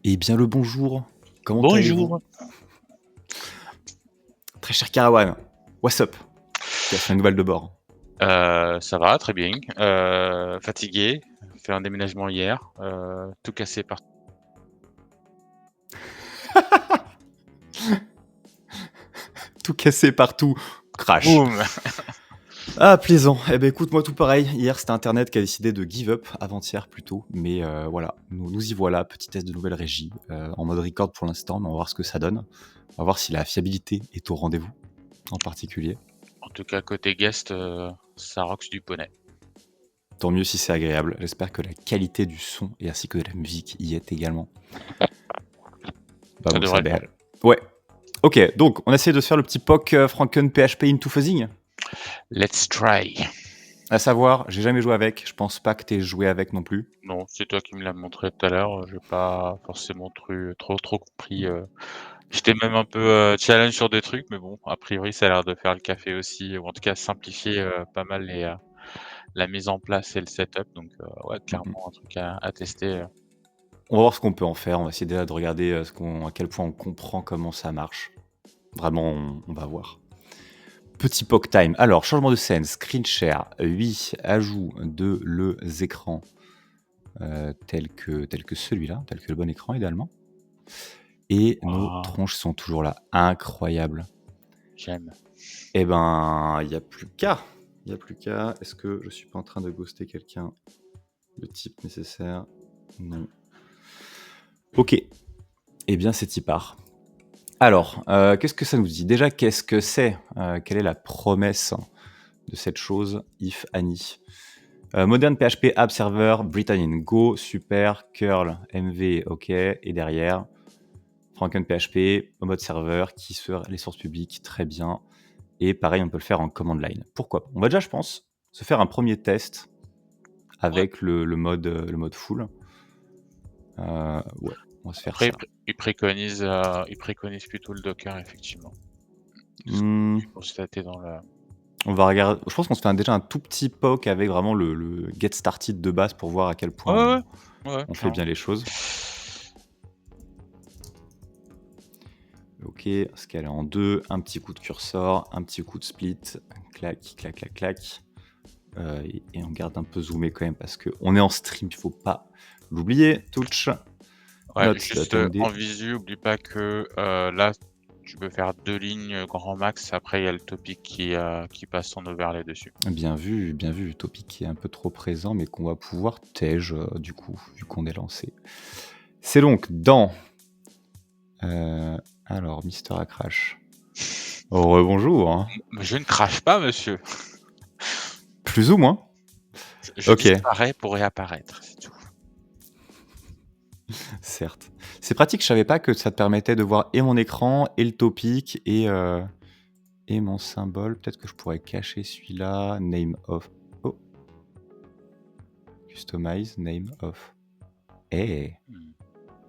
Eh bien le bonjour, comment allez-vous? Bonjour. Très cher Karawan, what's up? Quelles sont les nouvelles de bord? Ça va, très bien. Fatigué, fait un déménagement hier, tout cassé par Tout cassé partout, crash. boum! Ah plaisant, eh ben écoute moi tout pareil, hier c'était internet qui a décidé de give up, avant-hier plutôt, mais voilà, nous y voilà, petit test de nouvelle régie, en mode record pour l'instant, mais on va voir ce que ça donne. On va voir si la fiabilité est au rendez-vous, en particulier. En tout cas, côté guest, ça roxe du poney. Tant mieux si c'est agréable, j'espère que la qualité du son et ainsi que de la musique y est également. Ça Vamos devrait a le faire. ver. Ouais. Ok, donc on essaie de se faire le petit POC Franken PHP into fuzzing. Let's try. À savoir, j'ai jamais joué avec, je pense pas que t'aies joué avec non plus. Non, c'est toi qui me l'as montré tout à l'heure, j'ai pas forcément trop compris, j'étais même un peu, challenge sur des trucs, mais bon, a priori, ça a l'air de faire le café aussi, ou en tout cas simplifier, pas mal la mise en place et le setup, donc ouais, Mhm. clairement un truc à tester. On va voir ce qu'on peut en faire, on va essayer déjà de regarder à quel point on comprend comment ça marche. Vraiment, on va voir. Petit POC time. Alors, changement de scène, screen share, oui, ajout de les écrans tel que celui-là, tel que le bon écran idéalement. Et nos Waouh, tronches sont toujours là. Incroyable. j'aime. Eh ben, il n'y a plus qu'à. Il n'y a plus qu'à. Est-ce que je suis pas en train de ghoster quelqu'un? Le type nécessaire? Non. Ok. Eh bien, c'est y part. Alors, qu'est-ce que ça nous dit? Déjà, qu'est-ce que c'est? Quelle est la promesse de cette chose, if Annie? Modern PHP App Server, Britannian Go, super, curl, MV, ok, et derrière, Franken PHP, mode serveur, qui sera les sources publiques, très bien. Et pareil, on peut le faire en command line. Pourquoi? On va déjà, je pense, se faire un premier test Ouais. avec le mode full. Ouais, on va se faire Après, ça. il préconise plutôt le Docker, effectivement. Ce que Hmm, j'ai constaté dans le. on va regarder. Je pense qu'on se fait déjà un tout petit POC avec vraiment le get started de base pour voir à quel Ouais, point ouais, ouais, ouais, on fait clairement. bien les choses. Ok, scaler en deux, un petit coup de cursor, un petit coup de split, clac, clac, clac, clac. Et on garde un peu zoomé quand même parce qu'on est en stream, il faut pas l'oublier. Touch, Ouais, juste not.md. en visu, oublie pas que là, tu peux faire 2 lignes grand max. Après, il y a le topic qui passe en overlay dessus. Bien vu. Topic qui est un peu trop présent, mais qu'on va pouvoir tège du coup, vu qu'on est lancé. C'est donc dans. Alors, Mister A Crash. Oh, bonjour. Hein. Mais je ne crache pas, monsieur. Plus ou moins. Je Ok, disparais pour réapparaître, c'est tout. certes. C'est pratique, je savais pas que ça te permettait de voir et mon écran, et le topic, et mon symbole. Peut-être que je pourrais cacher celui-là. Name of. Oh, customize, name of. Eh. Hmm.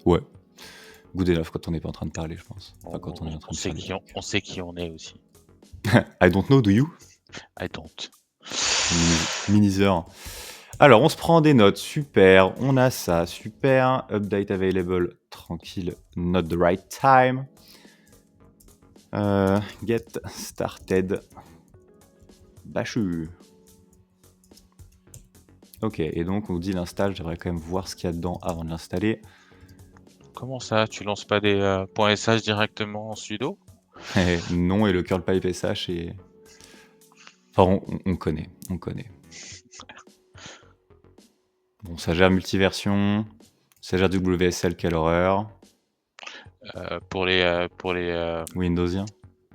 Ouais. Good enough quand on n'est pas en train de parler, je pense. Enfin, quand on est en On train de sait faire des trucs. on sait qui on est aussi. I don't know, do you? I don't. Minizer. Alors, on se prend des notes, super, on a ça, super, update available, tranquille, not the right time. Get started, bachu. Ok, et donc on nous dit l'install, j'aimerais quand même voir ce qu'il y a dedans avant de l'installer. Comment ça, tu lances pas des .sh directement en sudo? Non, et le curl pipe sh, et... Enfin, on connaît, on connaît. Bon, ça gère multiversion, ça gère WSL, quelle horreur. Windowsien.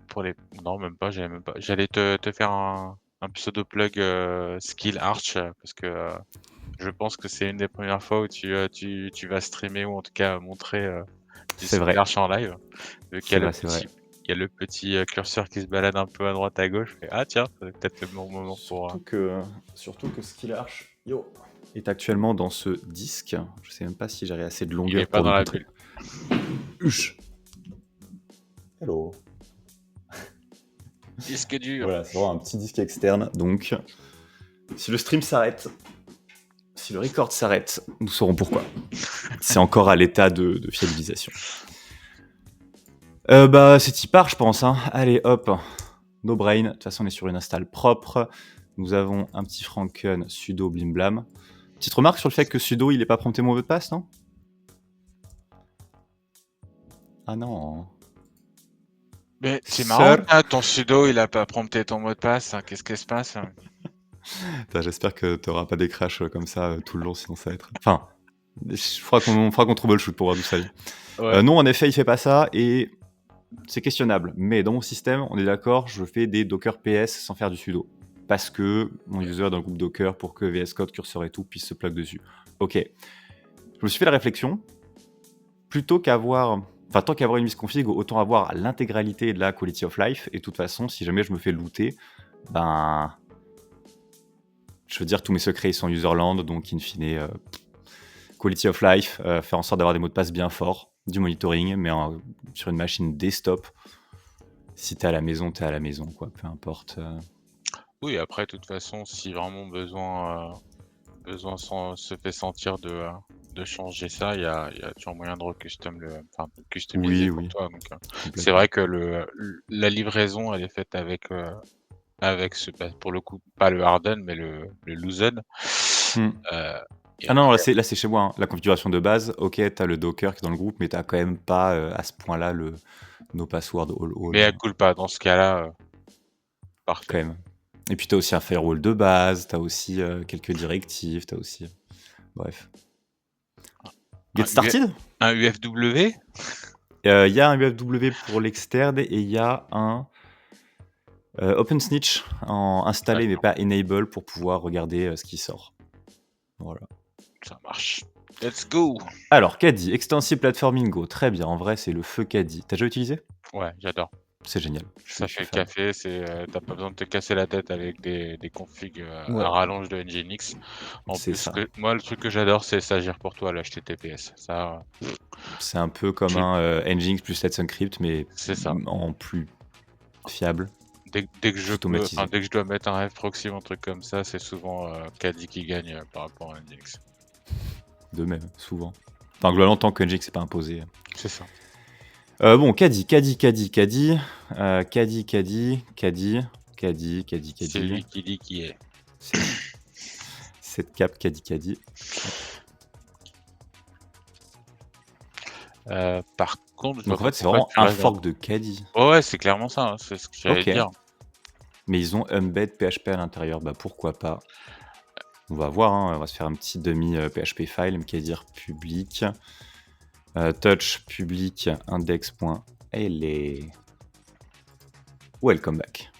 Pour les, non, même pas, j'allais même pas. J'allais te faire un pseudo plug skill arch parce que je pense que c'est une des premières fois où tu vas streamer ou en tout cas montrer du C'est skill vrai, arch en live. Donc c'est vrai, c'est vrai. il y a le petit curseur qui se balade un peu à droite à gauche. Ah tiens, c'est peut-être le bon moment pour. Surtout que Skill Arch est actuellement dans ce disque. Je sais même pas si j'aurai assez de Il est longueur pas pour dans lui la montrer. bulle. Huch. Hello. Disque dur. Voilà, c'est vraiment un petit disque externe. Donc, si le stream s'arrête, si le record s'arrête, nous saurons pourquoi. C'est encore à l'état de fiabilisation. C'est y part, je pense. Hein. Allez, hop. No brain. De toute façon, on est sur une install propre. Nous avons un petit franken sudo blimblam. Petite remarque sur le fait que sudo, il n'est pas prompté mon mot de passe, non? Ah non. Mais c'est marrant, Sir. ton sudo, il a pas prompté ton mot de passe. Hein. Qu'est-ce qui se passe? Putain, j'espère que tu n'auras pas des crashs comme ça tout le long, sinon ça va être... Enfin, il faudra qu'on troubleshoot pour voir d'où ça vient. Ouais. Non, en effet, il fait pas ça, et c'est questionnable. Mais dans mon système, on est d'accord, je fais des Docker PS sans faire du sudo. Parce que mon user est dans le groupe Docker pour que VS Code, curseur et tout puisse se plug dessus. Ok. Je me suis fait la réflexion, plutôt qu'avoir... Enfin, tant qu'avoir une misconfig, autant avoir l'intégralité de la quality of life. Et de toute façon, si jamais je me fais looter, ben... Je veux dire, tous mes secrets ils sont userland, donc in fine, quality of life, faire en sorte d'avoir des mots de passe bien forts, du monitoring, mais sur une machine desktop. Si t'es à la maison, t'es à la maison, quoi, peu importe. Oui, après, de toute façon, si vraiment besoin se fait sentir de changer ça, il y a toujours moyen de de customiser pour Oui, toi. Donc, c'est complètement. vrai que la livraison, elle est faite avec pour le coup, pas le harden, mais le loosen. Hmm. Et Ah non, après, là c'est chez moi. Hein. La configuration de base, ok, t'as le Docker qui est dans le groupe, mais t'as quand même pas à ce point-là le no password mais elle coule pas. Dans ce cas-là, quand parfait. même. Et puis t'as aussi un firewall de base, t'as aussi quelques directives, t'as aussi... Bref. Get Un, started. un UFW? Il y a un UFW pour l'externe et il y a un OpenSnitch installé mais D'accord, pas enable pour pouvoir regarder ce qui sort. Voilà. ça marche. Let's go! Alors, Caddy, Extensive Platforming Go, très bien. En vrai, c'est le feu Caddy. T'as déjà utilisé? Ouais, j'adore. C'est génial. Je Ça fait suis le fan. café, tu pas besoin de te casser la tête avec des configs, à Ouais, rallonge de Nginx. En c'est plus, ça. moi, le truc que j'adore, c'est ça gère pour toi le HTTPS. Ça, C'est un peu comme tu un Nginx plus Let's Encrypt, mais c'est ça. en plus fiable, Dès que je plus peux, enfin, automatisé. dès que je dois mettre un Fproxy ou un truc comme ça, c'est souvent, Kadi qui gagne, par rapport à Nginx. De même, souvent. Enfin, globalement, tant que Nginx n'est pas imposé. C'est ça. Bon, Caddy. C'est lui qui dit qui est. C'est ça. Cette cap Caddy. Par contre, je vois Donc en pas fait, c'est pourquoi vraiment tu un restes dans fork de Caddy. ouais, c'est clairement ça, hein, c'est ce que j'allais Ok. te dire. Mais ils ont embed PHP à l'intérieur. Bah pourquoi pas. On va voir. Hein. On va se faire un petit demi PHP file qui va dire public. Touch public index.ele. Welcome back.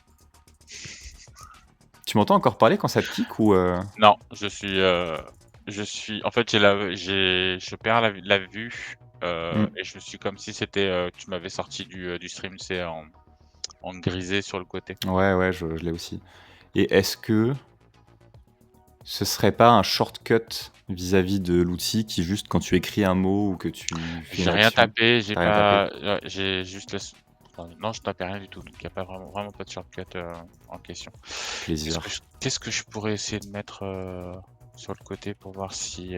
Tu m'entends encore parler quand ça te kick ou Non, en fait, je perds la vue, et je suis comme si c'était, tu m'avais sorti du stream, c'est en grisé sur le côté. Ouais, je l'ai aussi. Et est-ce que ce serait pas un shortcut vis-à-vis de l'outil qui juste quand tu écris un mot ou que tu fais une J'ai rien action, tapé, t'as rien tapé? j'ai juste non, je tapais rien du tout, donc il y a pas vraiment pas de shortcut, en question. Plaisir. Qu'est-ce que je pourrais essayer de mettre, sur le côté pour voir si,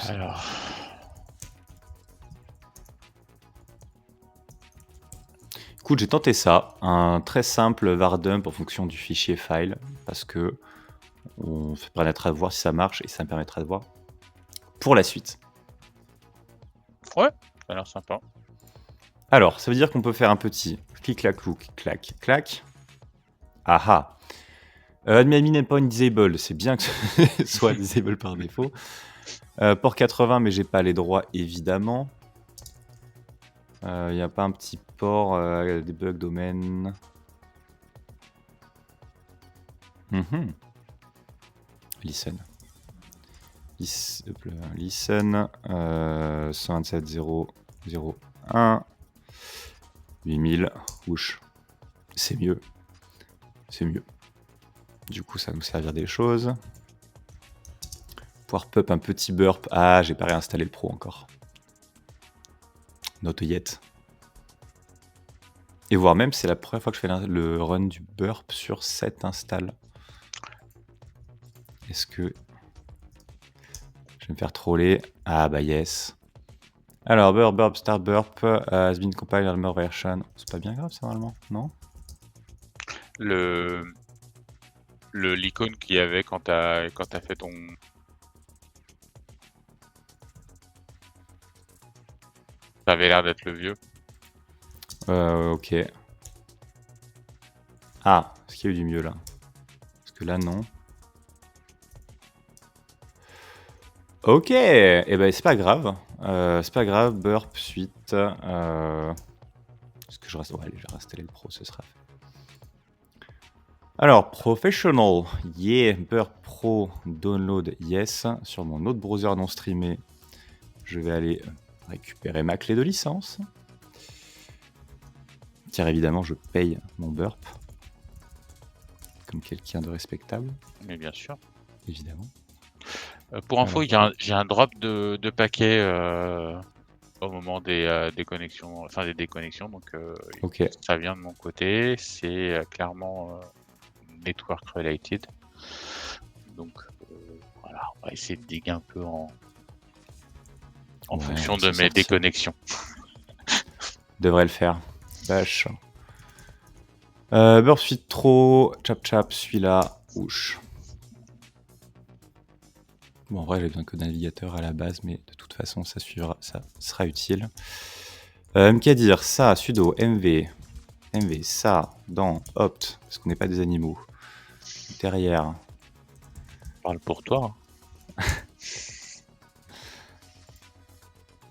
alors, Écoute, j'ai tenté ça, un très simple var dump en fonction du fichier file, parce que ça permettra de voir si ça marche et ça me permettra de voir pour la suite. ouais, ça a l'air sympa. Alors, ça veut dire qu'on peut faire un petit clic-clac-clouc, clac. Ah admin endpoint disable, c'est bien que ce soit disable par défaut. Port 80, mais j'ai pas les droits évidemment. Il n'y a pas un petit port debug domaine. Listen. Listen 127.0.0.1 8000. Ouch. C'est mieux. Du coup, ça va nous servir des choses. Pouvoir pup un petit burp. Ah, j'ai pas réinstallé le pro encore. Not yet. Et voire même, c'est la première fois que je fais le run du burp sur cette install. Est-ce que Je vais me faire troller. Ah bah yes. Alors, burp, start burp, has been compiled armor version. C'est pas bien grave ça normalement, non? Le l'icône qu'il y avait quand t'as fait ton. Ça avait l'air d'être le vieux. Ok. Ah, est-ce qu'il y a eu du mieux là? Parce que là, non. Ok, et ben c'est pas grave. C'est pas grave, burp, suite. Est-ce que je reste. Ouais, allez, je vais rester le pro, ce sera fait. Alors, professional, yeah, burp pro, download, yes. Sur mon autre browser non streamé, je vais aller récupérer ma clé de licence. Car évidemment, je paye mon burp. Comme quelqu'un de respectable, Mais bien sûr. évidemment. Pour info, Alors, j'ai un drop de paquets au moment des connexions, enfin des déconnexions. Donc ok. ça vient de mon côté. C'est clairement network related. Donc voilà, on va essayer de diguer un peu en Ouais, fonction on va de s'en mes sortir. déconnexions. Devrait le faire. Vache. Burp suite trop. Chap, celui-là. Ouch. Bon, en vrai, j'ai besoin que d'un navigateur à la base, mais de toute façon, ça suivra, ça sera utile. Mkdir, ça, sudo, mv, ça, dans, opt, parce qu'on n'est pas des animaux. Derrière, Parle pour toi.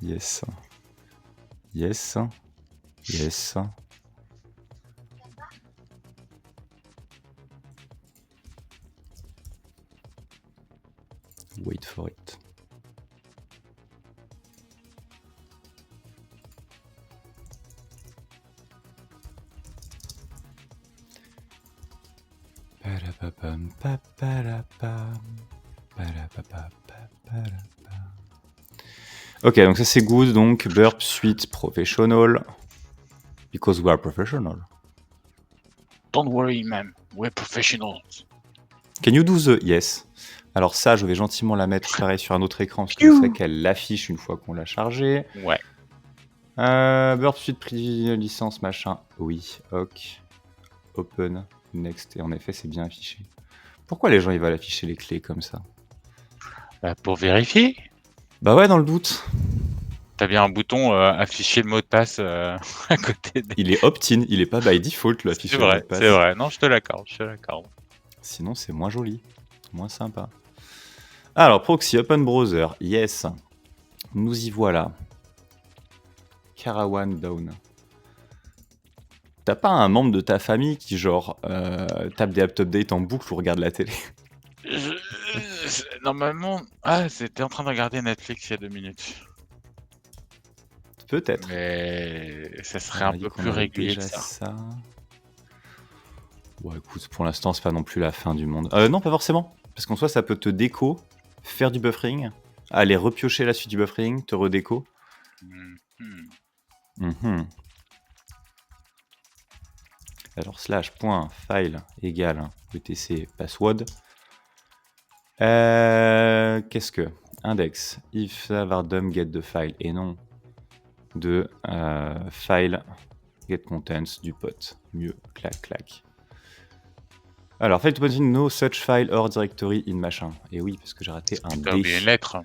yes. Wait for it. Ok, donc ça c'est good. Donc burp suite professional. Because we are professional. Don't worry, man. We're professionals. Can you do the yes? Alors ça, je vais gentiment la mettre pareil sur un autre écran parce que je sais qu'elle l'affiche une fois qu'on l'a chargée. Ouais. Burp suite prix licence machin. Oui, ok. Open, next. Et en effet, c'est bien affiché. Pourquoi les gens ils veulent afficher les clés comme ça? Pour vérifier. Bah ouais, dans le doute. T'as bien un bouton afficher le mot de passe à côté des... Il est opt-in, il est pas by default le afficher le mot de passe. C'est vrai. Non, je te l'accorde. Sinon, c'est moins joli, moins sympa. Alors, proxy, open browser, yes. Nous y voilà. Carawan down. T'as pas un membre de ta famille qui, genre, tape des updates en boucle ou regarde la télé? Normalement... Ah, c'était en train de regarder Netflix il y a 2 minutes. Peut-être. Mais ça serait On un a dit peu qu'on plus avait régulier déjà que ça. Ouais, écoute, pour l'instant, c'est pas non plus la fin du monde. Non, pas forcément. Parce qu'en soi, ça peut te déco, faire du buffering, aller repiocher la suite du buffering, te redéco. Alors, /file égale etc password. Qu'est-ce que index if vardum get the file et non de file get contents du pote. Mieux, clac. Alors, file to point no such file or directory in machin. Et oui, parce que j'ai raté un T'as D. oublié une lettre.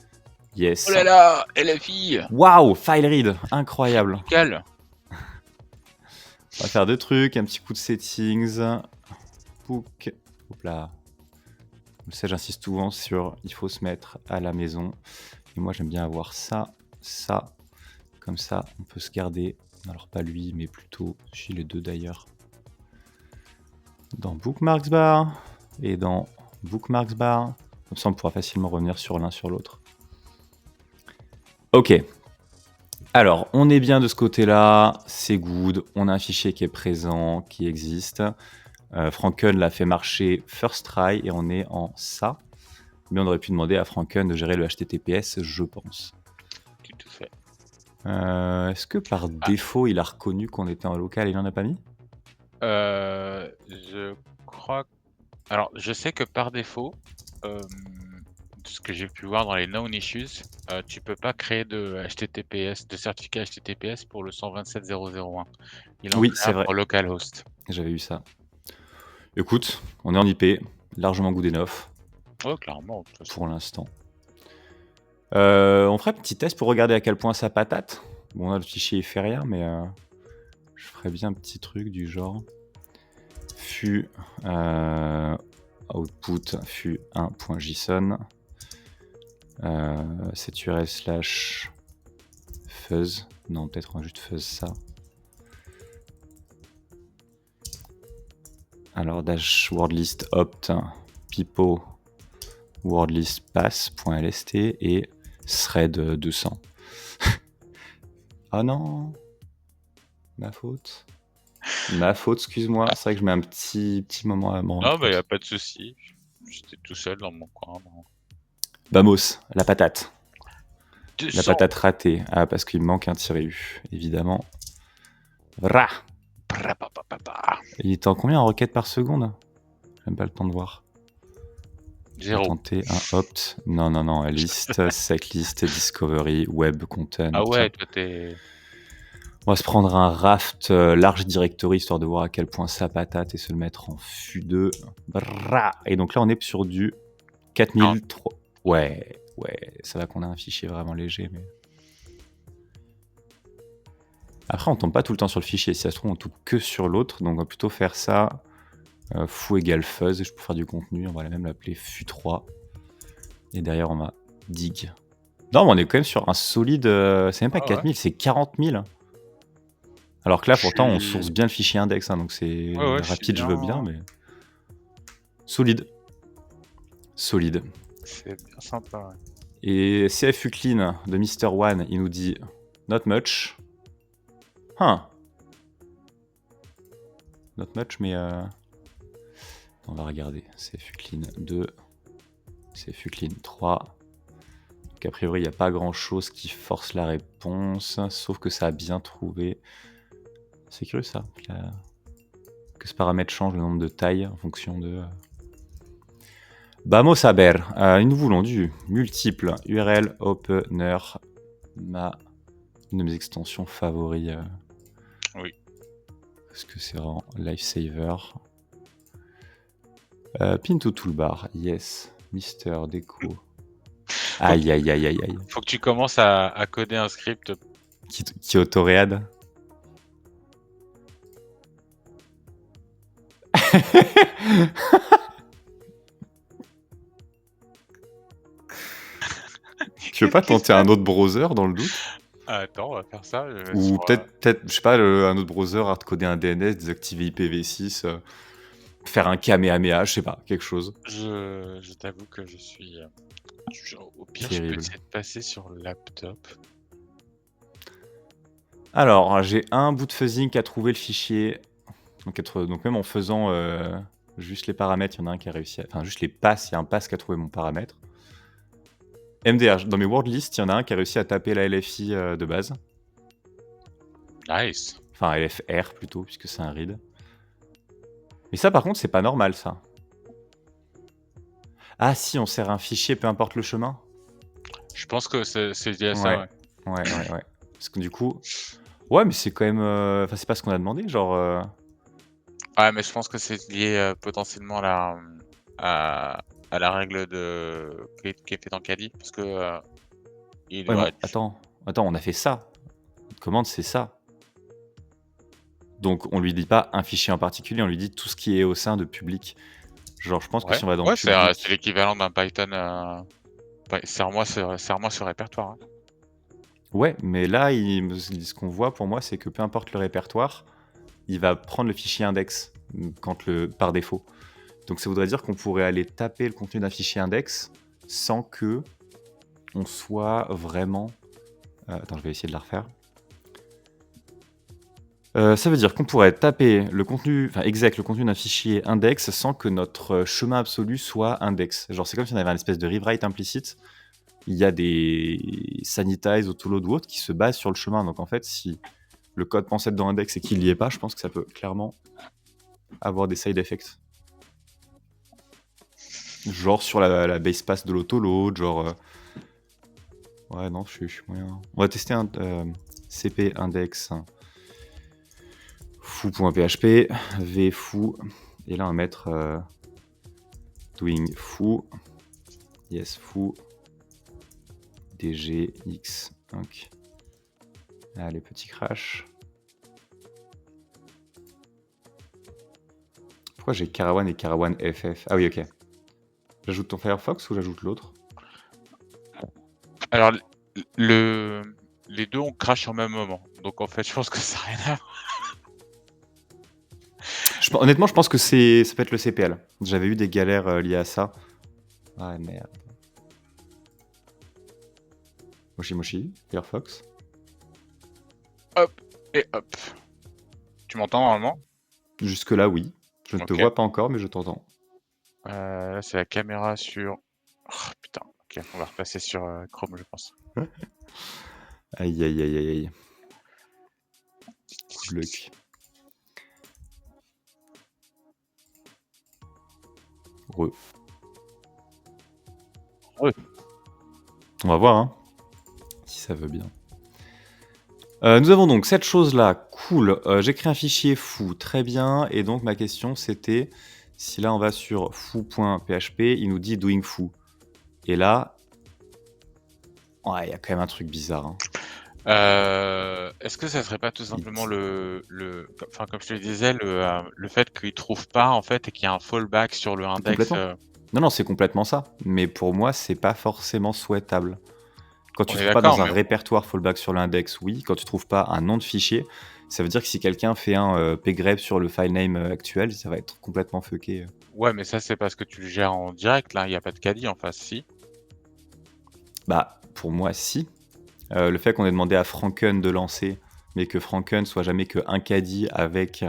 Yes. Oh là là, LFI. Waouh, file read, incroyable. Nickel. On va faire deux trucs, un petit coup de settings. Book. Hop là. Vous le savez, j'insiste souvent sur il faut se mettre à la maison. Et moi, j'aime bien avoir ça. Comme ça, on peut se garder. Alors, pas lui, mais plutôt chez les deux d'ailleurs. Dans Bookmarks Bar et dans Bookmarks Bar. Comme ça, on pourra facilement revenir sur l'un sur l'autre. Ok. Alors, on est bien de ce côté-là. C'est good. On a un fichier qui est présent, qui existe. Franken l'a fait marcher first try et on est en ça. Mais on aurait pu demander à Franken de gérer le HTTPS, je pense. Tout à fait. Est-ce que par défaut, il a reconnu qu'on était en local et il n'en a pas mis? Je crois... Alors, je sais que par défaut, ce que j'ai pu voir dans les known issues, tu peux pas créer de HTTPS, de certificat HTTPS pour le 127.0.0.1. Il en Oui, crée c'est un vrai. pour localhost. J'avais eu ça. Écoute, on est en IP, largement good enough Ouais, clairement, de toute façon. pour l'instant. On ferait un petit test pour regarder à quel point ça patate. Bon, là, le fichier il fait rien, mais je ferais bien un petit truc du genre fut output fut 1.json cette URL slash fuzz. Non, peut-être on va juste fuzz ça. Alors dash wordlist opt pipo wordlist pass.lst et thread 200. Ah non, ma faute. Ma faute, excuse-moi. C'est vrai que je mets un petit moment à me rendre Non, bah, y a compte. pas de souci. J'étais tout seul dans mon coin. Vamos, la patate. La 200. patate ratée. Ah, parce qu'il me manque un tiret U, évidemment. Vra. Il est en combien en requête par seconde? J'ai même pas le temps de voir. On va 0. tenter un opt. Non. List, setlist, discovery, web content. Ah ouais, toi t'es. On va se prendre un raft large directory histoire de voir à quel point ça patate et se le mettre en fût2. Bra. Et donc là, on est sur du 4003. Ouais, ça va qu'on a un fichier vraiment léger, mais. Après, on tombe pas tout le temps sur le fichier. Si ça se trouve, on tombe que sur l'autre. Donc, on va plutôt faire ça. Foo égale fuzz. Et je peux faire du contenu. On va même l'appeler fût3. Et derrière, on va dig. Non, mais on est quand même sur un solide. C'est même pas Ah ouais. 4000, c'est 40 000. Alors que là, Je pourtant, on suis. source bien le fichier index. Hein, donc, c'est Ouais, je suis rapide, je bien. veux bien. Mais solide. Solide. C'est bien sympa. Ouais. Et CFU clean de Mr. One, il nous dit not much. Huh. Not much, mais on va regarder. CFU clean 2, CFU clean 3. Donc a priori, il n'y a pas grand chose qui force la réponse, sauf que ça a bien trouvé. C'est curieux ça, que ce paramètre change le nombre de tailles en fonction de. Vamos a ver. Nous voulons du multiple URL opener, une de mes extensions favoris. Oui. Parce que c'est vraiment lifesaver. Pin to toolbar, yes. Mister Deco. Aïe. Faut que tu commences à coder un script. Qui autoréade. Tu veux pas tenter un autre browser dans le doute? Attends, on va faire ça. Ou peut-être, je sais pas, un autre browser, hardcoder un DNS, désactiver IPv6, faire un Kamehameha, je sais pas, quelque chose. Je t'avoue que je suis. Au pire, je peux Terrible. essayer de passer sur le laptop. Alors, j'ai un bout de fuzzing qui a trouvé le fichier. Donc même en faisant juste les paramètres, il y en a un qui a réussi à. Enfin, juste les passes, il y a un pass qui a trouvé mon paramètre. MDR, dans mes word list, il y en a un qui a réussi à taper la LFI de base. Nice. Enfin, LFR plutôt, puisque c'est un read. Mais ça, par contre, c'est pas normal, ça. Ah, si, on sert un fichier, peu importe le chemin. Je pense que c'est lié à ça, ouais. Ouais. Parce que du coup. Ouais, mais c'est quand même. Enfin, c'est pas ce qu'on a demandé, genre. Ouais, mais je pense que c'est lié potentiellement à la règle qui est faite en Kali, parce que il Ouais, aurait. attends, on a fait ça. Notre commande, c'est ça. Donc, on lui dit pas un fichier en particulier, on lui dit tout ce qui est au sein de public. Genre, je pense que Ouais, si on va dans ouais, public. c'est l'équivalent d'un Python. Ouais, serre-moi sur répertoire. Hein. Ouais, mais là, ce qu'on voit pour moi, c'est que peu importe le répertoire, il va prendre le fichier index par défaut. Donc ça voudrait dire qu'on pourrait aller taper le contenu d'un fichier index sans que on soit vraiment. Attends, je vais essayer de la refaire. Ça veut dire qu'on pourrait taper le contenu, enfin exec le contenu d'un fichier index sans que notre chemin absolu soit index. Genre c'est comme si on avait un espèce de rewrite implicite. Il y a des sanitize, autoload ou autres qui se basent sur le chemin. Donc en fait, si le code pense être dans index et qu'il n'y est pas, je pense que ça peut clairement avoir des side effects. Genre sur la base pass de l'autoload, genre... Ouais, non, je suis moyen. On va tester un cp index foo.php, v foo, et là on va mettre doing foo, yes foo, dg x, donc. Allez, petit crash. Pourquoi j'ai Carawan et Carawan FF? Ah oui, ok. J'ajoute ton Firefox ou j'ajoute l'autre? Alors, les deux, on crache au même moment. Donc, en fait, je pense que ça n'a rien à voir. Honnêtement, je pense que ça peut être le CPL. J'avais eu des galères liées à ça. Ah merde. Moshi, Firefox. Hop, et hop. Tu m'entends normalement? Jusque-là, oui. Je ne te Ok. vois pas encore, mais je t'entends. Là, c'est la caméra sur... Oh, putain, ok, on va repasser sur Chrome, je pense. Aïe, aïe, aïe, aïe, aïe. Good luck. Re. Ouais. On va voir, hein, si ça veut bien. Nous avons donc cette chose-là, cool. J'ai créé un fichier foo, très bien. Et donc ma question c'était, si là on va sur foo.php, il nous dit doing foo. Et là, ouais, il y a quand même un truc bizarre. Hein. Est-ce que ça serait pas tout simplement enfin, comme je te le disais, le fait qu'il trouve pas en fait et qu'il y a un fallback sur le index. Complètement. Non, c'est complètement ça. Mais pour moi, c'est pas forcément souhaitable. Quand tu On est trouves pas d'accord, dans un mais répertoire fallback sur l'index, oui. Quand tu trouves pas un nom de fichier, ça veut dire que si quelqu'un fait un pgrep sur le file name actuel, ça va être complètement fucké. ouais, mais ça c'est parce que tu le gères en direct. Là, il y a pas de caddie en face, si. Bah, pour moi, si. Le fait qu'on ait demandé à Franken de lancer, mais que Franken soit jamais qu'un caddie avec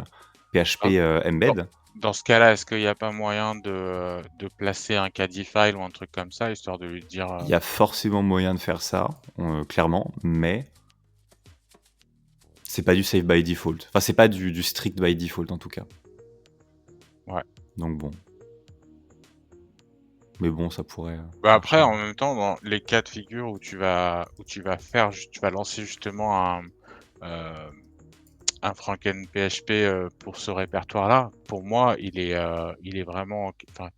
PHP embed. Dans ce cas-là, est-ce qu'il n'y a pas moyen de placer un caddie file ou un truc comme ça, histoire de lui dire... Il y a forcément moyen de faire ça, clairement, mais c'est pas du save by default. Enfin, c'est pas du strict by default en tout cas. Ouais. Donc bon. Mais bon, ça pourrait. Bah après, en même temps, dans les cas de figure où tu vas lancer justement un Franken PHP pour ce répertoire-là, pour moi, il est vraiment, enfin,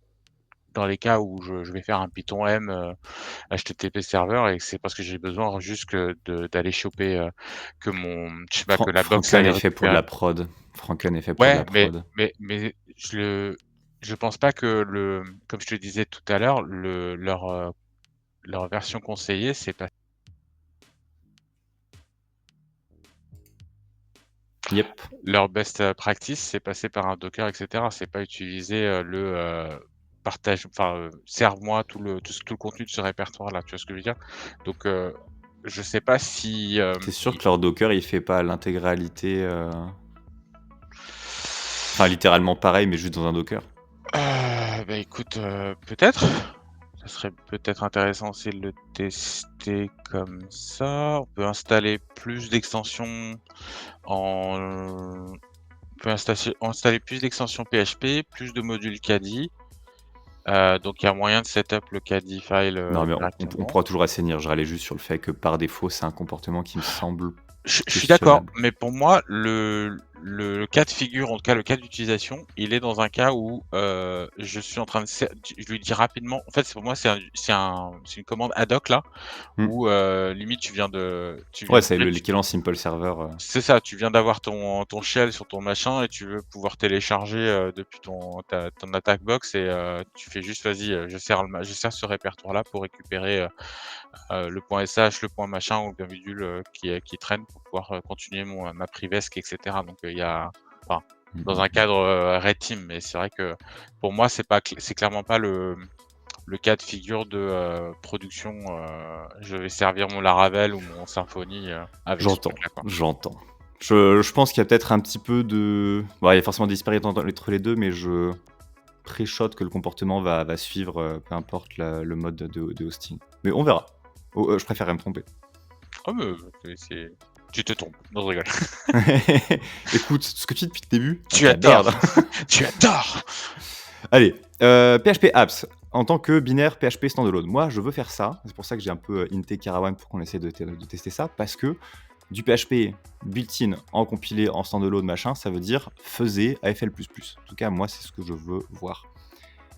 dans les cas où je vais faire un Python M HTTP serveur et c'est parce que j'ai besoin juste d'aller choper que je sais pas, que la box Franken aille est fait pour de récupérer. la prod. Franken est fait pour de la Ouais, mais prod. mais mais je pense pas que comme je te disais tout à l'heure, leur version conseillée, c'est pas... Yep. Leur best practice, c'est passer par un Docker, et cetera. C'est pas utiliser partage, enfin, serve-moi tout le contenu de ce répertoire-là. Tu vois ce que je veux dire? Donc, je sais pas si C'est sûr que leur Docker, il fait pas l'intégralité. Enfin, littéralement pareil, mais juste dans un Docker. Bah écoute, peut-être. Ça serait peut-être intéressant aussi de le tester comme ça. On peut installer plus d'extensions en... On peut installer plus d'extensions PHP, plus de modules Caddy. Donc il y a moyen de setup le Caddy file Non, mais on directement. pourra toujours assainir. Je râlais juste sur le fait que par défaut, c'est un comportement qui me semble Je suis d'accord, questionnable. mais pour moi, le cas de figure, en tout cas le cas d'utilisation, il est dans un cas où je suis en train de... Je lui dis rapidement... En fait, pour moi, c'est une commande ad hoc là, où limite Ouais, c'est l'équivalent Simple Server. C'est ça, tu viens d'avoir ton shell sur ton machin et tu veux pouvoir télécharger depuis ton attack box et tu fais juste vas-y, je sers ce répertoire-là pour récupérer le point .sh, le point machin ou le point bidule qui traîne pour pouvoir continuer ma privesc, etc. Donc il y a, enfin, dans un cadre Red Team, mais c'est vrai que pour moi c'est clairement pas le cas de figure de production. Je vais servir mon Laravel ou mon Symfony avec ce truc-là, quoi. J'entends. Je pense qu'il y a peut-être un petit peu de... Bon, il y a forcément des disparités entre les deux, mais je pré-shot que le comportement va suivre, peu importe le mode de hosting. Mais on verra. Je préférerais me tromper. Oh, mais tu te trompes. Non, je rigole. Écoute, ce que tu dis depuis le début, Tu as la merde. tort. Tu as tort. Allez, PHP Apps. en tant que binaire PHP standalone. Moi, je veux faire ça. C'est pour ça que j'ai un peu inté Karawan pour qu'on essaie de tester ça, parce que du PHP built-in en compilé en standalone, machin, ça veut dire faisait AFL++. En tout cas, moi, c'est ce que je veux voir.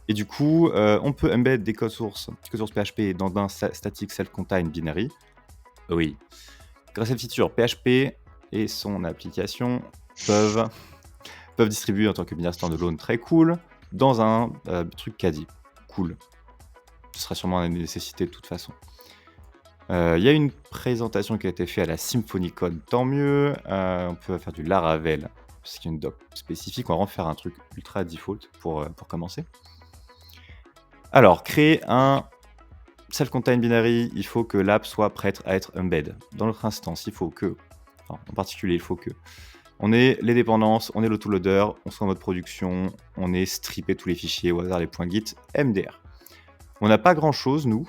Et du coup, on peut embed des codes sources PHP dans un static self-contained binary. Oui. Grâce à cette feature, PHP et son application peuvent distribuer en tant que binaire standalone très cool dans un truc KDE. Cool. Ce sera sûrement une nécessité de toute façon. Il y a une présentation qui a été faite à la SymfonyCon, tant mieux. On peut faire du Laravel, parce qu'il y a une doc spécifique. On va vraiment faire un truc ultra default pour commencer. Alors, créer un self-contained binary, il faut que l'app soit prête à être embed. Dans notre instance, il faut que, en particulier, il faut que on ait les dépendances, on ait l'autoloader, on soit en mode production, on ait strippé tous les fichiers au hasard, les points git, MDR. On n'a pas grand-chose, nous.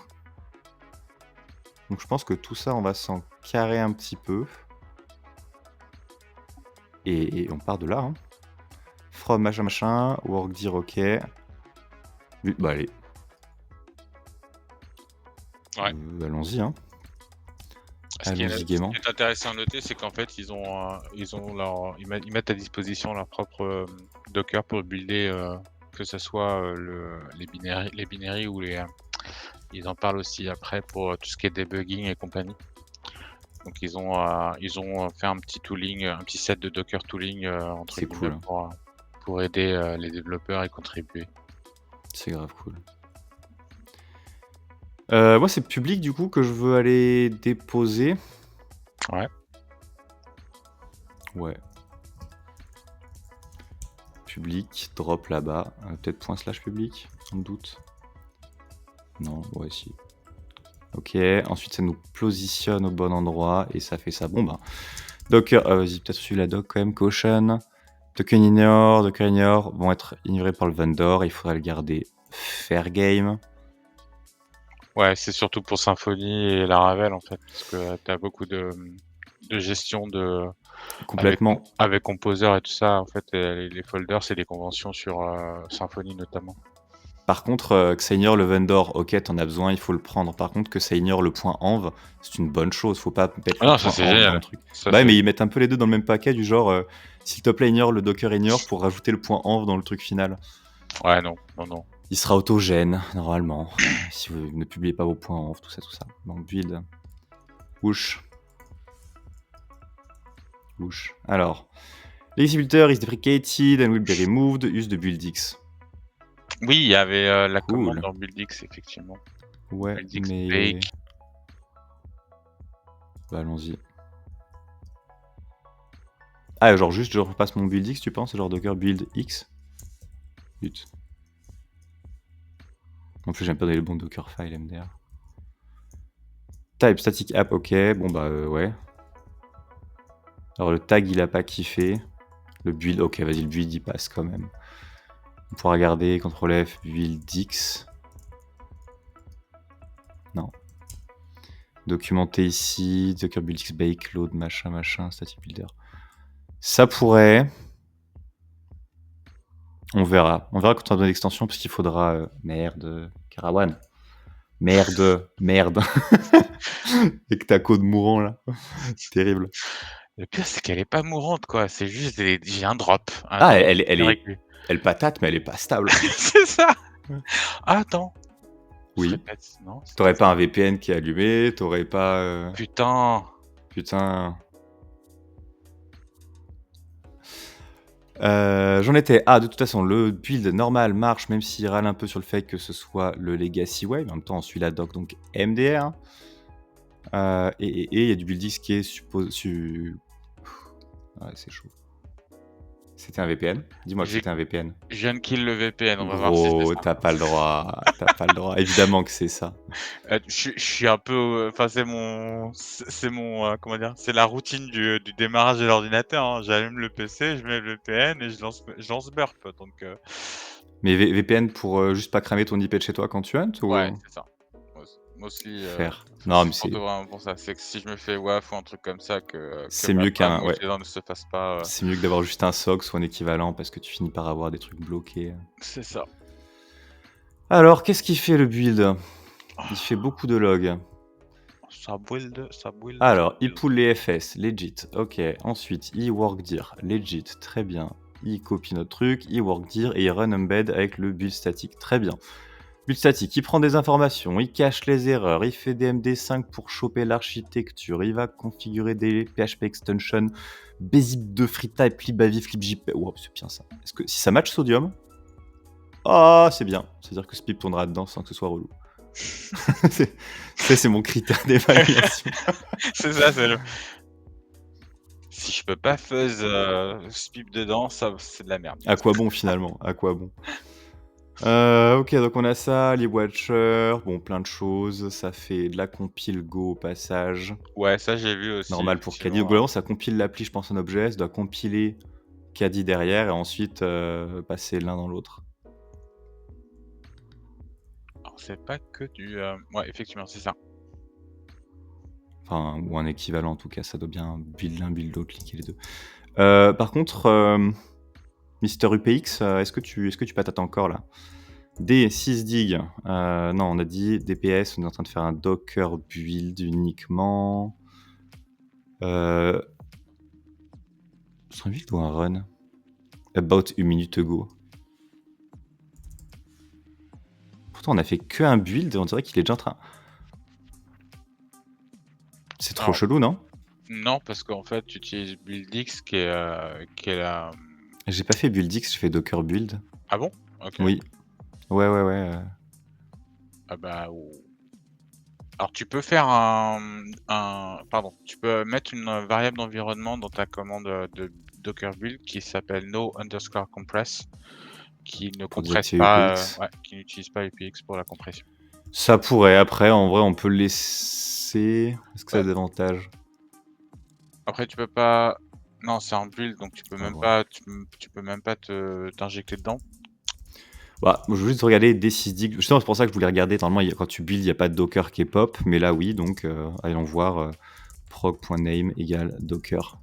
Donc je pense que tout ça, on va s'en carrer un petit peu. Et on part de là. Hein. From machin machin, work dir ok. Bah allez. Ouais. Allons-y. Hein. Ce qui est intéressant à noter, c'est qu'en fait, ils mettent à disposition leur propre Docker pour builder, que ce soit les binaries ou les. Ils en parlent aussi après pour tout ce qui est debugging et compagnie. Donc ils ont fait un petit tooling, un petit set de Docker tooling entre guillemets cool. pour aider les développeurs et contribuer. C'est grave cool. Moi, c'est public du coup que je veux aller déposer. Ouais. Ouais. Public, drop là-bas. Peut-être ./ public, sans doute. Non, ouais, si. Ok, ensuite ça nous positionne au bon endroit et ça fait ça. Bon bah, Docker, vas-y, peut-être suivre la doc quand même, caution. Docker ignore vont être ignorés par le vendor, il faudra le garder fair game. Ouais, c'est surtout pour Symfony et Laravel en fait, parce que tu as beaucoup de gestion de. Complètement. Avec Composer et tout ça, en fait, les folders, c'est des conventions sur Symfony notamment. Par contre, que ça ignore le vendor, ok, t'en as besoin, il faut le prendre. Par contre, que ça ignore le point env, c'est une bonne chose. Faut pas mettre le point env dans le truc. Bah, mais ils mettent un peu les deux dans le même paquet, du genre, s'il te plaît, ignore le docker ignore pour rajouter le point env dans le truc final. Ouais, non. Il sera autogène, normalement, si vous ne publiez pas vos points env, tout ça. Donc, build. Whoosh. Alors, l'exhibitor is deprecated and will be removed. Use de buildx. Oui, il y avait la commande dans buildx, effectivement. Ouais, buildx mais... bake. Bah, allons-y. Ah, genre juste je repasse mon buildx, tu penses? Genre docker build x? But. En plus, j'aime pas donner le bon docker file MDR. Type static app, ok. Bon bah ouais. Alors le tag il a pas kiffé. Le build, ok, vas-y, le build il passe quand même. On pourra regarder CTRL F, build x. Non. Documenter ici, docker build x bake load machin, static builder. Ça pourrait. On verra quand on a donné l'extension parce qu'il faudra. Merde, Karawan. Merde. Et que ta code mourant là. Terrible. Le pire, c'est qu'elle est pas mourante, quoi. C'est juste j'ai un drop. Elle patate, mais elle est pas stable. C'est ça. Ah, attends. Oui. Répète, non, t'aurais pas un VPN qui est allumé, t'aurais pas. Putain. J'en étais. Ah, de toute façon, le build normal marche, même s'il râle un peu sur le fait que ce soit le Legacy Way. En même temps, on suit la doc, donc MDR. Et il y a du buildx qui est supposé. Ouais, c'est chaud. C'était un VPN? Dis-moi que c'était un VPN. Je viens de kill le VPN, on va voir si c'est ça. T'as pas le droit. Évidemment que c'est ça. Je suis un peu... Enfin, c'est mon... comment dire? C'est la routine du démarrage de l'ordinateur. Hein. J'allume le PC, je mets le VPN et je lance Burp. Donc, Mais VPN pour juste pas cramer ton IP de chez toi quand tu hunt ou... Ouais, c'est ça. Mostly, faire. Non, mais c'est vraiment pour ça. C'est que si je me fais WAF ou un truc comme ça, c'est mieux qu'un. Ouais. Ne se fasse pas. C'est mieux que d'avoir juste un SOC ou un équivalent parce que tu finis par avoir des trucs bloqués. C'est ça. Alors, qu'est-ce qu'il fait le build? Il fait beaucoup de logs. Ça build, ça build, ça Alors, il build. pull les FS, legit. Ok. Ensuite, il work dir, legit. Très bien. Il copie notre truc, il work dir et il run embed avec le build statique. Très bien. Build statique, il prend des informations, il cache les erreurs, il fait des MD5 pour choper l'architecture, il va configurer des PHP extensions, Basic 2, FreeType, LibAvi, FlipJP. Wow, c'est bien ça. Est-ce que si ça match Sodium, ah, c'est bien. C'est-à-dire que Spip tournera dedans sans que ce soit relou. c'est mon critère d'évaluation. C'est ça, c'est le. Si je peux pas fuzz Spip dedans, ça c'est de la merde. À quoi bon finalement? À quoi bon? Ok, donc on a ça, les Watchers, bon, plein de choses. Ça fait de la compile Go au passage. Ouais, ça j'ai vu aussi, Normal pour Caddy. Donc, effectivement. globalement, ça compile l'appli, je pense, en objet. Ça doit compiler Caddy derrière et ensuite passer l'un dans l'autre. Alors, c'est pas que du. Ouais, effectivement, c'est ça. Enfin, ou un équivalent en tout cas. Ça doit bien build l'un, build l'autre, cliquer les deux. Par contre, Mister UPX, est-ce que tu patates encore là? D6 dig. Non, on a dit DPS, on est en train de faire un Docker build uniquement. C'est un build ou un run? About a minute ago. Pourtant, on a fait que un build et on dirait qu'il est déjà en train. C'est trop Alors, chelou, non? non, parce qu'en fait, tu utilises BuildX qui est la. J'ai pas fait BuildX, j'ai fait Docker build. Ah bon? Ok. Oui. Ouais. Ah bah. Alors, tu peux faire pardon, tu peux mettre une variable d'environnement dans ta commande de Docker build qui s'appelle no_compress, qui ne Pour compresse désactiver pas, UPX. ouais, qui n'utilise pas UPX pour la compression. Ça pourrait, après, en vrai, on peut le laisser. Est-ce que ça a Ouais. des avantages? Après, tu peux pas. Non, c'est un build, donc tu peux On va même voir. pas, tu peux même pas t'injecter dedans. Bah, je veux juste regarder D6 dig. Justement, c'est pour ça que je voulais regarder. Normalement, quand tu build, il n'y a pas de Docker qui est pop, mais là, oui. Donc, allons voir prog.name égale Docker.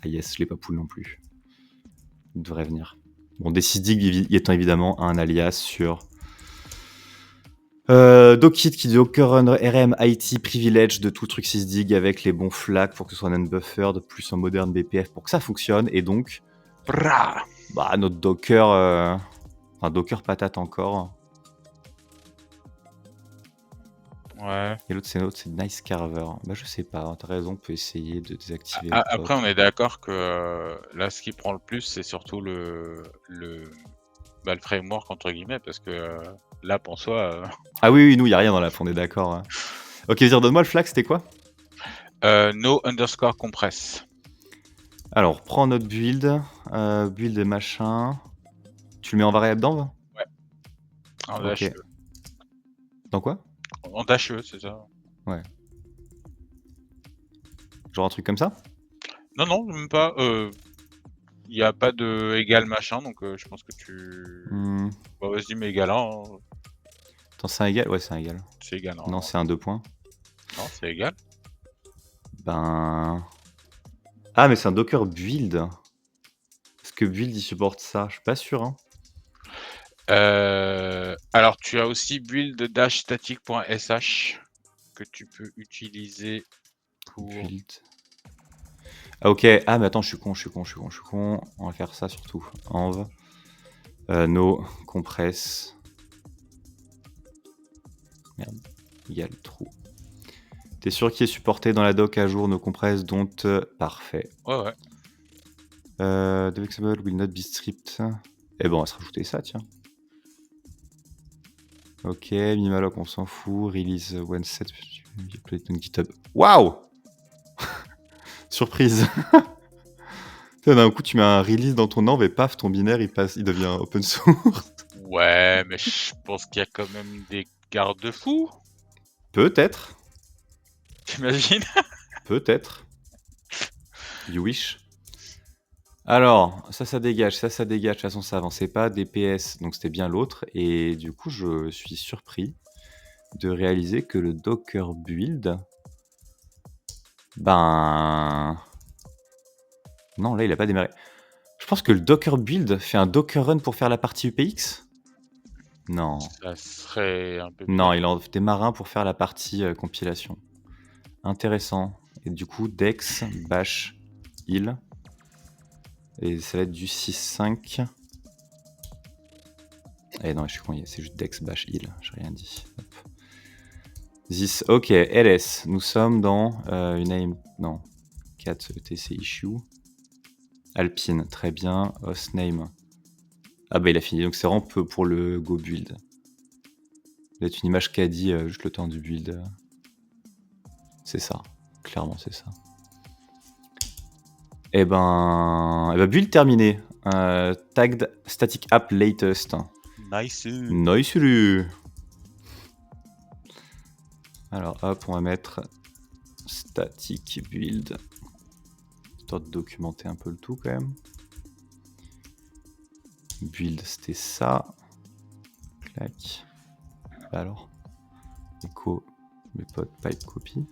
Ah yes, je l'ai pas pull non plus. Il devrait venir. Bon, D6 dig étant évidemment un alias sur Dockit qui dit Docker Run RM IT privilege de tout truc sysdig avec les bons flags pour que ce soit un unbuffered plus un moderne BPF pour que ça fonctionne. Et donc, Brrrah. bah, notre Docker, enfin, Docker patate encore. Ouais. Et l'autre, c'est Nice Carver. Bah, je sais pas, t'as raison, on peut essayer de désactiver le Après, POC. on est d'accord que là, ce qui prend le plus, c'est surtout bah, le framework entre guillemets, parce que l'app en soi. Ah oui, nous, il n'y a rien dans l'app, on est d'accord. Hein. Ok, vas-y, donne-moi le flag, c'était quoi? No_compress. Alors, prends notre build, build et machin. Tu le mets en variable d'env? Ouais. En Ok. dash. Dans quoi? En dash, c'est ça. Ouais. Genre un truc comme ça? Non, non, même pas. Il y a pas de égal machin, donc je pense que tu. Bah vas-y, mais égal 1, hein. Attends, c'est un égal? Ouais, c'est un égal. C'est égal 1. Non, c'est un 2 points. Non, c'est égal. Ben. Ah, mais c'est un Docker build. Est-ce que build il supporte ça? Je suis pas sûr. Hein. Alors, tu as aussi build-static.sh que tu peux utiliser pour. Build. Ah, ok. Ah, mais attends, je suis con. On va faire ça surtout. Env. No compress. Merde. Égal true. T'es sûr qu'il est supporté dans la doc à jour no compress dont parfait. Ouais. The example will not be stripped. Eh bon, on va se rajouter ça, tiens. Ok, Mimaloc, on s'en fout. Release one set. GitHub. Waouh! Surprise! D'un coup, tu mets un release dans ton env et paf, ton binaire il devient open source. Ouais, mais je pense qu'il y a quand même des garde-fous. Peut-être. T'imagines? Peut-être. You wish. Alors, ça dégage, ça dégage. De toute façon, ça avançait pas. DPS, donc c'était bien l'autre. Et du coup, je suis surpris de réaliser que le Docker build, ben... Non, là, il a pas démarré. Je pense que le Docker build fait un Docker run pour faire la partie UPX. Non. Ça serait un peu pire. Non, il en des marins pour faire la partie compilation. Intéressant. Et du coup, Dex, Bash, Heal. Et ça va être du 6-5. Eh non, je suis con, c'est juste Dex, Bash, Heal. J'ai rien dit. Hop. This, ok, LS. Nous sommes dans une aim. Non. 4 ETC issue. Alpine, très bien. Host name. Ah bah il a fini, donc c'est vraiment peu pour le go build. Il va être une image caddie, juste le temps du build. C'est ça, clairement c'est ça. Et ben build terminé. Tagged static app latest. Nice. Nice. Alors hop, on va mettre static build. Histoire de documenter un peu le tout quand même. Build, c'était ça. Clac. Bah alors. Echo, mes potes, pipe copy.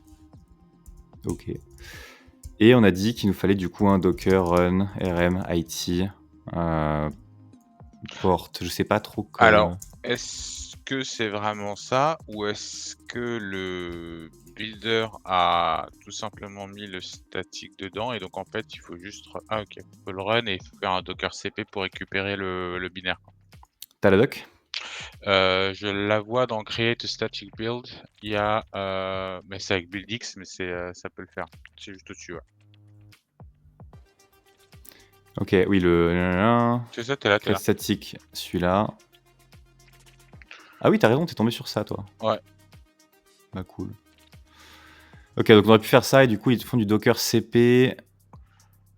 Ok. Et on a dit qu'il nous fallait du coup un Docker run rm it port. Je sais pas trop Alors, est-ce que c'est vraiment ça ou est-ce que le builder a tout simplement mis le statique dedans et donc en fait il faut juste ah ok, on peut le run et il faut faire un docker cp pour récupérer le binaire. T'as la doc? Je la vois dans create a static build, il y a mais c'est avec buildx mais ça peut le faire. C'est juste au-dessus. Ouais. Ok, oui, C'est ça, t'es là. create static, celui-là. Ah oui, t'as raison, t'es tombé sur ça, toi. Ouais. Bah cool. Ok, donc on aurait pu faire ça et du coup ils font du Docker CP.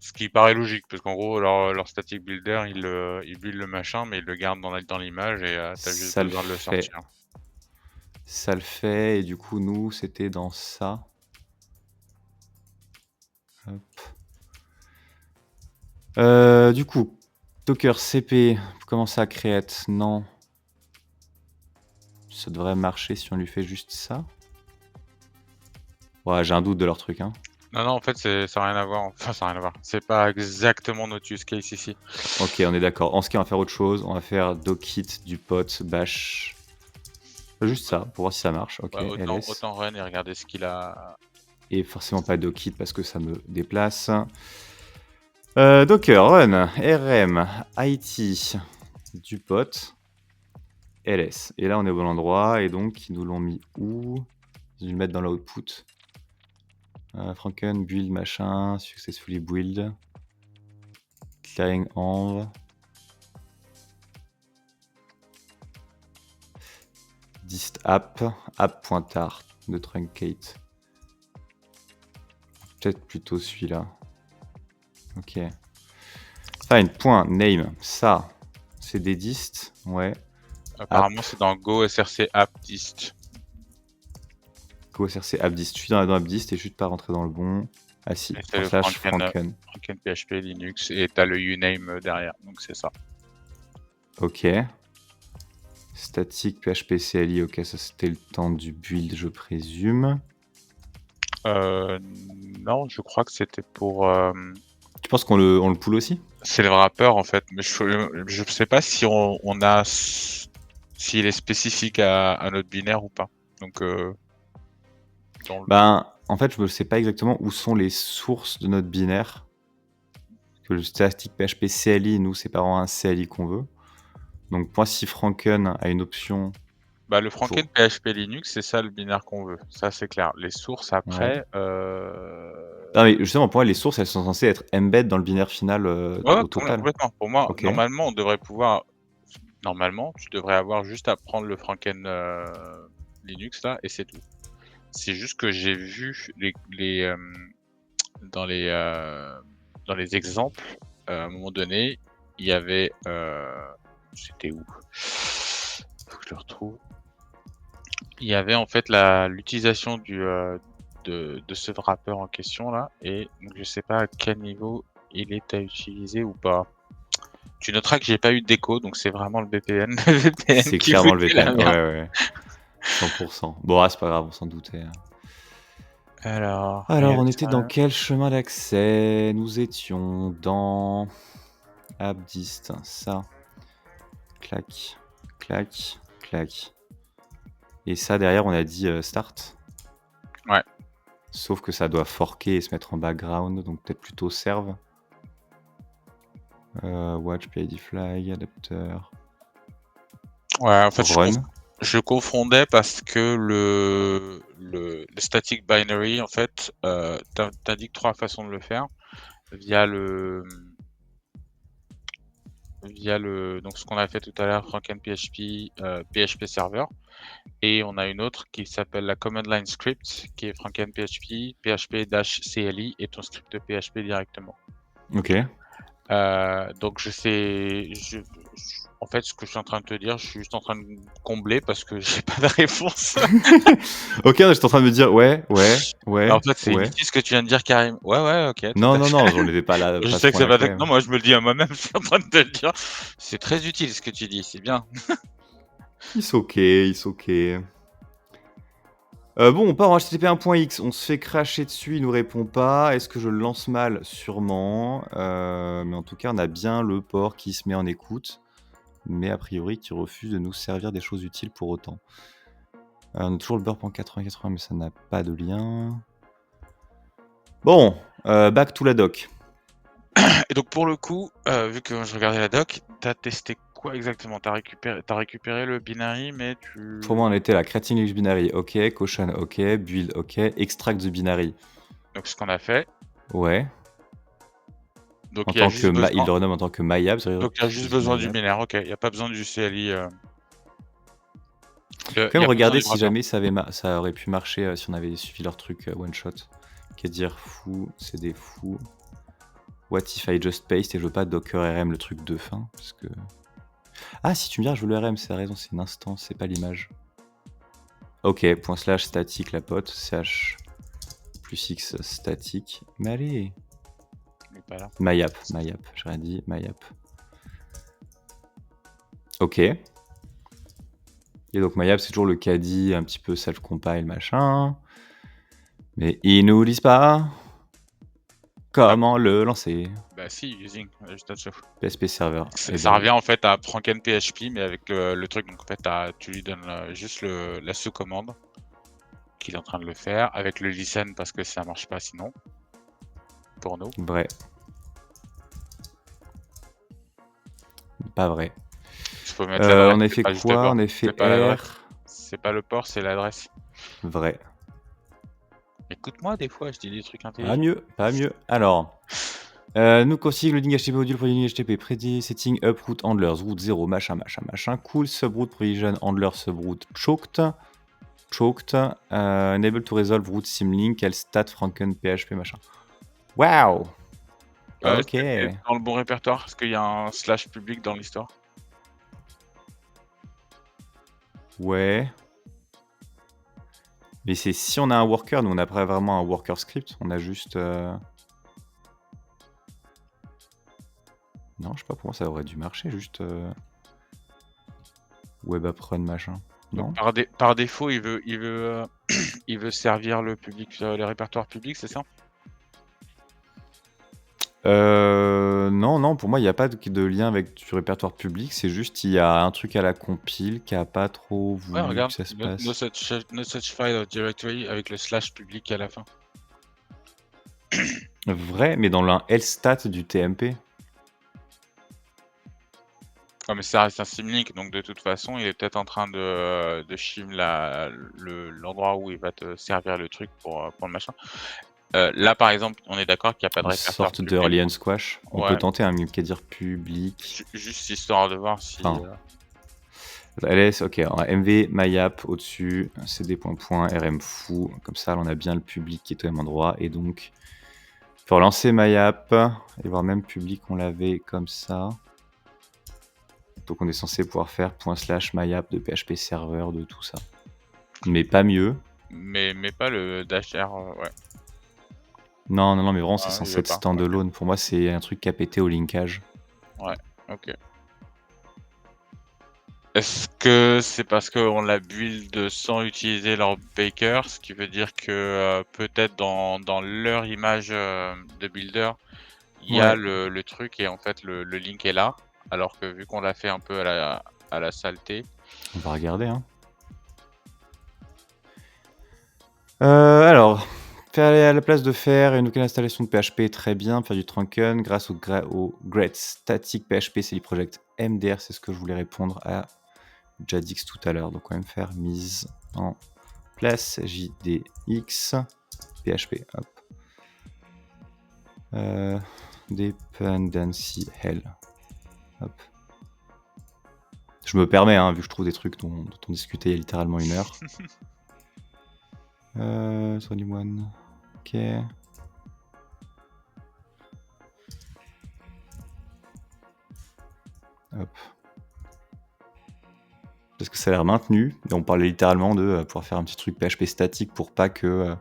Ce qui paraît logique, parce qu'en gros, leur static builder, il build le machin, mais il le garde dans l'image et t'as juste Ça le besoin de le fait. sortir. Ça le fait et du coup nous c'était dans ça. Hop. Du coup, Docker CP, pour commencer à create, non. Ça devrait marcher si on lui fait juste ça. Ouais, j'ai un doute de leur truc, hein. Non, en fait, ça n'a rien à voir. Enfin, ça n'a rien à voir. C'est pas exactement notre use case ici. Ok, on est d'accord. En ce cas, on va faire autre chose. On va faire dockit du pot bash. Juste ça, pour voir si ça marche. Ok, Ouais, ls. autant run et regarder ce qu'il a. Et forcément pas dockit parce que ça me déplace. Docker, run, rm, it, du pot, ls. Et là, on est au bon endroit. Et donc, ils nous l'ont mis où? Ils vont le mettre dans l'output. Franken, build, machin, successfully build. Clearing env. Dist app, app.tar de truncate. Peut-être plutôt celui-là. Ok. Fine, point, name. Ça, c'est des dist. Ouais. Apparemment, c'est dans Go src app dist. Go src app dist. Je suis dans app dist et je suis pas rentré dans le bon. Ah si, C'est le Franken. Franken PHP Linux et t'as le uname derrière, donc c'est ça. Ok. Static PHP CLI. Ok, ça c'était le temps du build, je présume. Non, je crois que c'était pour. Tu penses qu'on le pull aussi? C'est le wrapper en fait, mais je sais pas si on a s'il est spécifique à notre binaire ou pas. Donc Ben, en fait, je ne sais pas exactement où sont les sources de notre binaire. Que le static PHP CLI, nous, c'est pas vraiment un CLI qu'on veut. Donc, moi, si Franken a une option. bah, le Franken PHP Linux, c'est ça le binaire qu'on veut. Ça, c'est clair. Les sources après. Non, mais justement, pour moi, les sources, elles sont censées être embed dans le binaire final Ouais, au total. complètement. Pour moi, Ok. normalement, on devrait pouvoir. Normalement, tu devrais avoir juste à prendre le Franken Linux là et c'est tout. C'est juste que j'ai vu dans les exemples, à un moment donné, il y avait c'était où? Faut que je le retrouve. Il y avait en fait l'utilisation de ce wrapper en question là, et donc je sais pas à quel niveau il est à utiliser ou pas. Tu noteras que j'ai pas eu d'écho, donc c'est vraiment le VPN, C'est qui clairement le foutait la VPN. merde. Ouais. 100%. Bon, c'est pas grave, on s'en doutait. Alors, on était dans quel chemin d'accès? Nous étions dans appdist, ça. Clac, clac. clac. Et ça, derrière, on a dit start. Ouais. Sauf que ça doit forker et se mettre en background, donc peut-être plutôt serve. Watch, PID flag, adapteur. Ouais, en fait, Run. je confondais parce que le static binary, en fait, t'indiques 3 façons de le faire via le donc ce qu'on a fait tout à l'heure, FrankenPHP, PHP Server, et on a une autre qui s'appelle la command line script, qui est FrankenPHP, PHP-CLI et ton script PHP directement. Ok. Donc en fait, ce que je suis en train de te dire, je suis juste en train de combler parce que j'ai pas de réponse. Ok, j'étais en train de me dire ouais. En fait, c'est inutile ce que tu viens de dire, Karim. Ouais, OK, tout Non, à non, fait. non, j'en étais pas là, Je pas à ce sais que c'est point-là pas quand même. non, moi je me le dis à moi-même, je suis en train de te le dire. C'est très utile ce que tu dis, c'est bien. It's ok. Bon, on part en HTTP1.x, on se fait cracher dessus, il nous répond pas. Est-ce que je le lance mal? Sûrement. Mais en tout cas, on a bien le port qui se met en écoute, mais a priori qui refuse de nous servir des choses utiles pour autant. On a toujours le burp en 80-80, mais ça n'a pas de lien. Bon, back to la doc. Et donc pour le coup, vu que je regardais la doc, t'as testé quoi exactement? T'as récupéré le binary, mais Pour moi, on était là, creating English binary, ok, caution, ok, build, ok, extract the binary. Donc ce qu'on a fait. Ouais. Donc En il y a tant juste que besoin. il le renomme en tant que myab. Donc il y a juste besoin du binaire, ok. Il n'y a pas besoin du CLI. Quand même regarder si jamais ça aurait pu marcher si on avait suivi leur truc one shot. Qui est dire fou, c'est des fous. What if I just paste et je veux pas docker rm le truc de fin parce que. Ah, si tu me dis je veux le rm, c'est la raison, c'est une instance, c'est pas l'image. Ok, / statique la pote, ch plus x statique. Mais allez. myap, j'ai rien dit, myap. Ok. Et donc myap, c'est toujours le caddie, un petit peu self-compile, machin. Mais ils nous disent pas comment le lancer. Bah si, using PHP server. Ça revient en fait à FrankenPHP, mais avec le truc. Donc en fait, tu lui donnes juste la sous-commande qu'il est en train de le faire avec le listen parce que ça marche pas sinon pour nous. Vrai. Pas vrai. Faut mettre l'adresse. On a fait quoi? On a fait R. C'est pas le port, c'est l'adresse. Vrai. Écoute-moi, des fois, je dis des trucs intelligents. Pas mieux. Alors, nous config loading HTTP module pour loading HTTP, predi setting up root handlers, root 0, machin. Cool, subroot provision handler subroot choked. Enable to resolve root symlink, else stat franken php machin. Wow. Ok. Dans le bon répertoire, parce qu'il y a un / public dans l'histoire. Ouais. Mais c'est si on a un worker, nous on n'a pas vraiment un worker script, on a juste... Non, je sais pas, pour moi ça aurait dû marcher, juste... Web app run machin. Non. Par défaut, il veut servir le public, les répertoires publics, c'est ça? Non, pour moi il n'y a pas de lien avec du répertoire public, c'est juste il y a un truc à la compile qui a pas trop voulu que ça se passe. No such file or directory avec le / public à la fin. Vrai, mais dans l'un lstat du TMP. Oh, mais ça reste un symlink, donc de toute façon, il est peut-être en train de shim l'endroit où il va te servir le truc pour le machin. Là, par exemple, on est d'accord qu'il n'y a pas de répertoire sorte public. de early and squash. On Ouais. peut tenter un qu'à dire public. Juste histoire de voir si... ls, ok, mv myap au-dessus, cd.. rm fou, comme ça on a bien le public qui est au même endroit, et donc pour lancer myap, et voir même public on l'avait comme ça, donc on est censé pouvoir faire / myap de php serveur de tout ça, mais pas mieux. Mais pas le -r, ouais. Non, mais vraiment c'est censé être standalone, pour moi c'est un truc qui a pété au linkage. Ouais, ok. Est-ce que c'est parce qu'on l'a build sans utiliser leur baker, ce qui veut dire que peut-être dans leur image de builder, il y a le truc et en fait le link est là, alors que vu qu'on l'a fait un peu à la saleté, On va regarder. Hein. Alors, à la place de faire une nouvelle installation de PHP, très bien. Faire du Trunken grâce au Great Static PHP CLI Project MDR, c'est ce que je voulais répondre à Jadix tout à l'heure. Donc on va même faire mise en place JDX PHP. Hop. Dependency hell. Hop. Je me permets, hein, vu que je trouve des trucs dont on discutait il y a littéralement 1 heure. 21. Ok. Hop. Parce que ça a l'air maintenu. Et on parlait littéralement de pouvoir faire un petit truc PHP statique pour pas que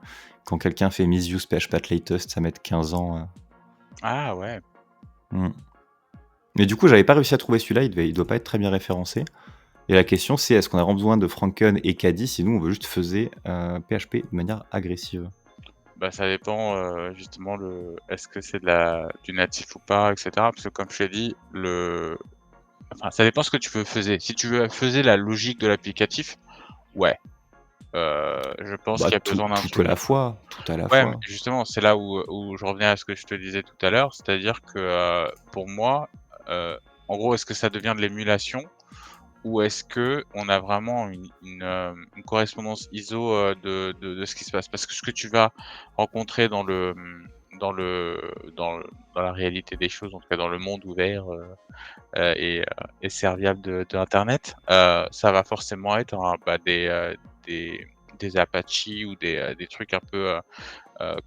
quand quelqu'un fait misuse PHP at latest, ça mette 15 ans. Ah ouais. Mais du coup, j'avais pas réussi à trouver celui-là. Il doit pas être très bien référencé. Et la question, c'est est-ce qu'on a vraiment besoin de Franken et Caddy si nous, on veut juste faire PHP de manière agressive? Bah, ça dépend, justement est-ce que c'est du natif ou pas, et cetera. Parce que comme je t'ai dit, enfin, ça dépend ce que tu veux faisais. Si tu veux faisais la logique de l'applicatif, ouais, je pense Bah, qu'il y a tout besoin d'un à truc la un peu. fois. Tout à la Ouais, mais fois. justement, c'est là où je reviens à ce que je te disais tout à l'heure, c'est-à-dire que, pour moi, en gros, est-ce que ça devient de l'émulation ou est-ce qu'on a vraiment une correspondance ISO, de ce qui se passe? Parce que ce que tu vas rencontrer dans le dans la réalité des choses, en tout cas dans le monde ouvert, et serviable de internet, ça va forcément être des des Apache ou des trucs un peu,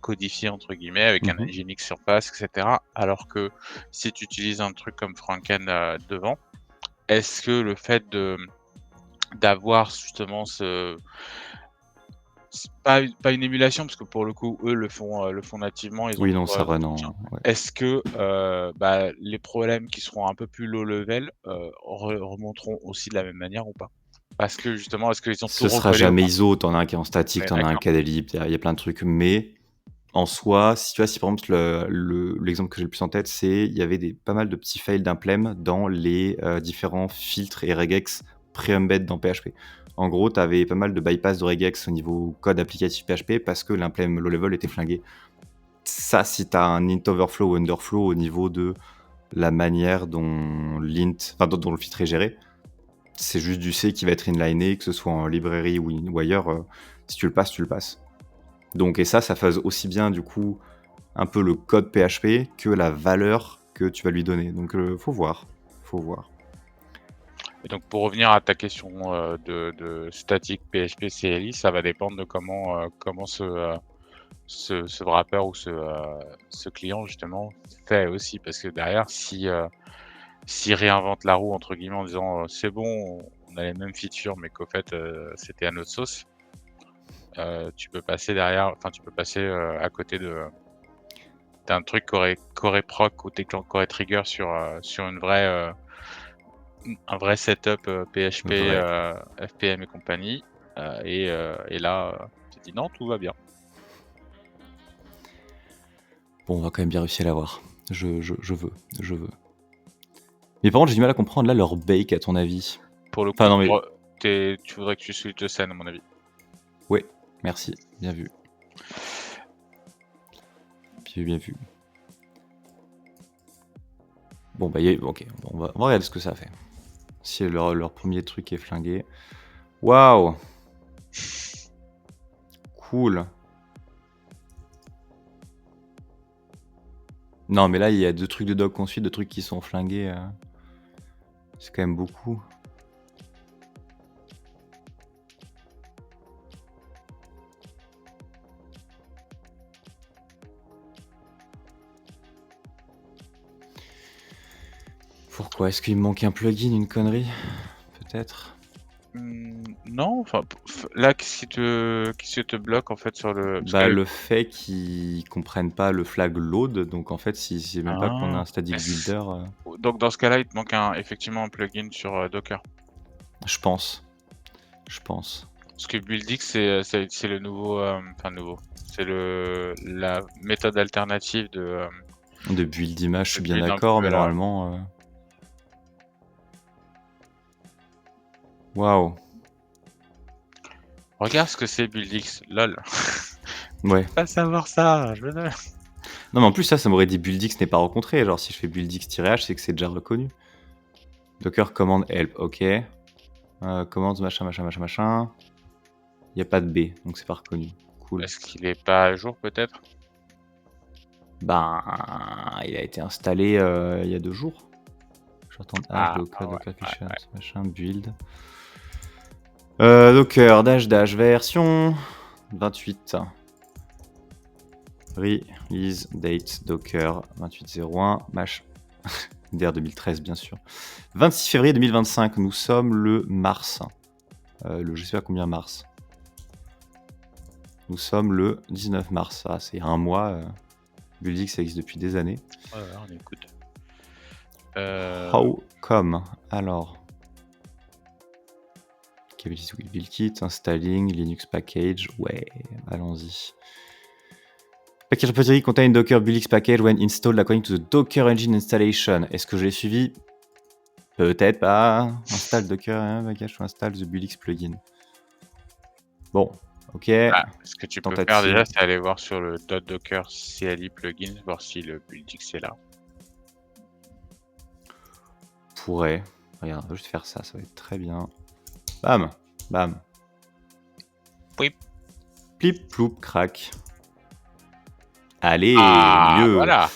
«codifiés» entre guillemets avec un Mhm. Nginx surface et cetera. Alors que si tu utilises un truc comme Franken, devant, est-ce que le fait d'avoir justement pas une émulation parce que pour le coup, eux le font nativement, ils ont Oui, non, tout, ça run tout bien. ouais. Est-ce que, bah, les problèmes qui seront un peu plus low level, remonteront aussi de la même manière ou pas? Parce que justement, est-ce qu'ils ont tout Ce sera recollé au jamais moins? ISO. T'en as un qui est en On statique, est t'en as un d'accord. qui a des libs, il y a plein de trucs. Mais en soi, si tu vois, si par exemple l'exemple que j'ai le plus en tête, c'est il y avait pas mal de petits fails d'implem dans les différents filtres et regex pré-embed dans PHP. En gros, tu avais pas mal de bypass de regex au niveau code applicatif PHP parce que l'implem low level était flingué. Ça, si tu as un int overflow ou underflow au niveau de la manière dont dont le filtre est géré, c'est juste du C qui va être inliné, que ce soit en librairie ou ailleurs. Si tu le passes, tu le passes. Donc, et ça faisait aussi bien du coup un peu le code PHP que la valeur que tu vas lui donner. Donc, faut voir. Faut voir. Et donc pour revenir à ta question, de statique PHP CLI, ça va dépendre de comment ce wrapper ou ce client justement fait aussi. Parce que derrière s'il réinvente la roue entre guillemets en disant, «C'est bon, on a les mêmes features mais qu'au fait, c'était à notre sauce», tu peux passer, à côté d'un truc qu'aurait proc ou qu'aurait trigger sur un vrai setup, PHP, Vrai. FPM et compagnie, et là, tu te dis: «Non, tout va bien». Bon, on va quand même bien réussir à l'avoir. Je veux. Je veux. Mais par contre, j'ai du mal à comprendre là leur bake, à ton avis. Pour le coup, Enfin, non, mais. tu voudrais que tu switches de scène à mon avis. Ouais, merci. Bien vu. Bien vu. Bon, bah, ok. Bon, on va regarder ce que ça fait. Si leur premier truc est flingué. Waouh! Cool. Non, mais là, il y a 2 trucs de doc ensuite, 2 trucs qui sont flingués. C'est quand même beaucoup. Pourquoi? Est-ce qu'il me manque un plugin, une connerie? Peut-être. Non, enfin, là, qu'est-ce qui te bloque en fait sur le parce Bah, que le fait qu'ils comprennent pas le flag load, donc en fait, si c'est même pas qu'on a ah, un static est-ce builder, donc dans ce cas-là, il te manque effectivement un plugin sur, Docker. je pense. Je pense. Parce que Buildix, c'est le nouveau, enfin nouveau, c'est la méthode alternative De build image, je de suis bien build un d'accord, peu mais à la normalement, Waouh. Regarde ce que c'est BuildX, lol. Ouais. Pas savoir ça, je veux Non, mais en plus, ça m'aurait dit BuildX n'est pas rencontré. Genre, si je fais BuildX-H, c'est que c'est déjà reconnu. Docker command help, ok. Commands machin, machin, machin, machin. Il n'y a pas de B, donc c'est pas reconnu. Cool. Est-ce qu'il est pas à jour peut-être? Ben, il a été installé il y a 2 jours. J'entends H, Docker, Ouais, Docker ouais, Efficient, ouais. machin, build. Docker, dash, version 28. Release date Docker 28.01, mash. DR 2013, bien sûr. 26 février 2025, nous sommes le mars. Je sais pas combien mars. Nous sommes le 19 mars. Ah, c'est un mois. BuildX, ça existe depuis des années. Ouais, on écoute. How come? Alors. Capabilities with build kit, installing, Linux package. Ouais, allons-y. Package repository contain Docker BuildX package when installed according to the Docker engine installation. Est-ce que je l'ai suivi? Peut-être pas. Install Docker package to install the BuildX plugin. Bon, ok. Ce que tu peux faire Tentative. déjà, c'est aller voir sur le .docker CLI plugin, voir si le BuildX est là. Pourrait. Regarde, on va juste faire ça, ça va être très bien. Bam, bam. Plip. Plip, ploup, crac. Allez, mieux. Voilà.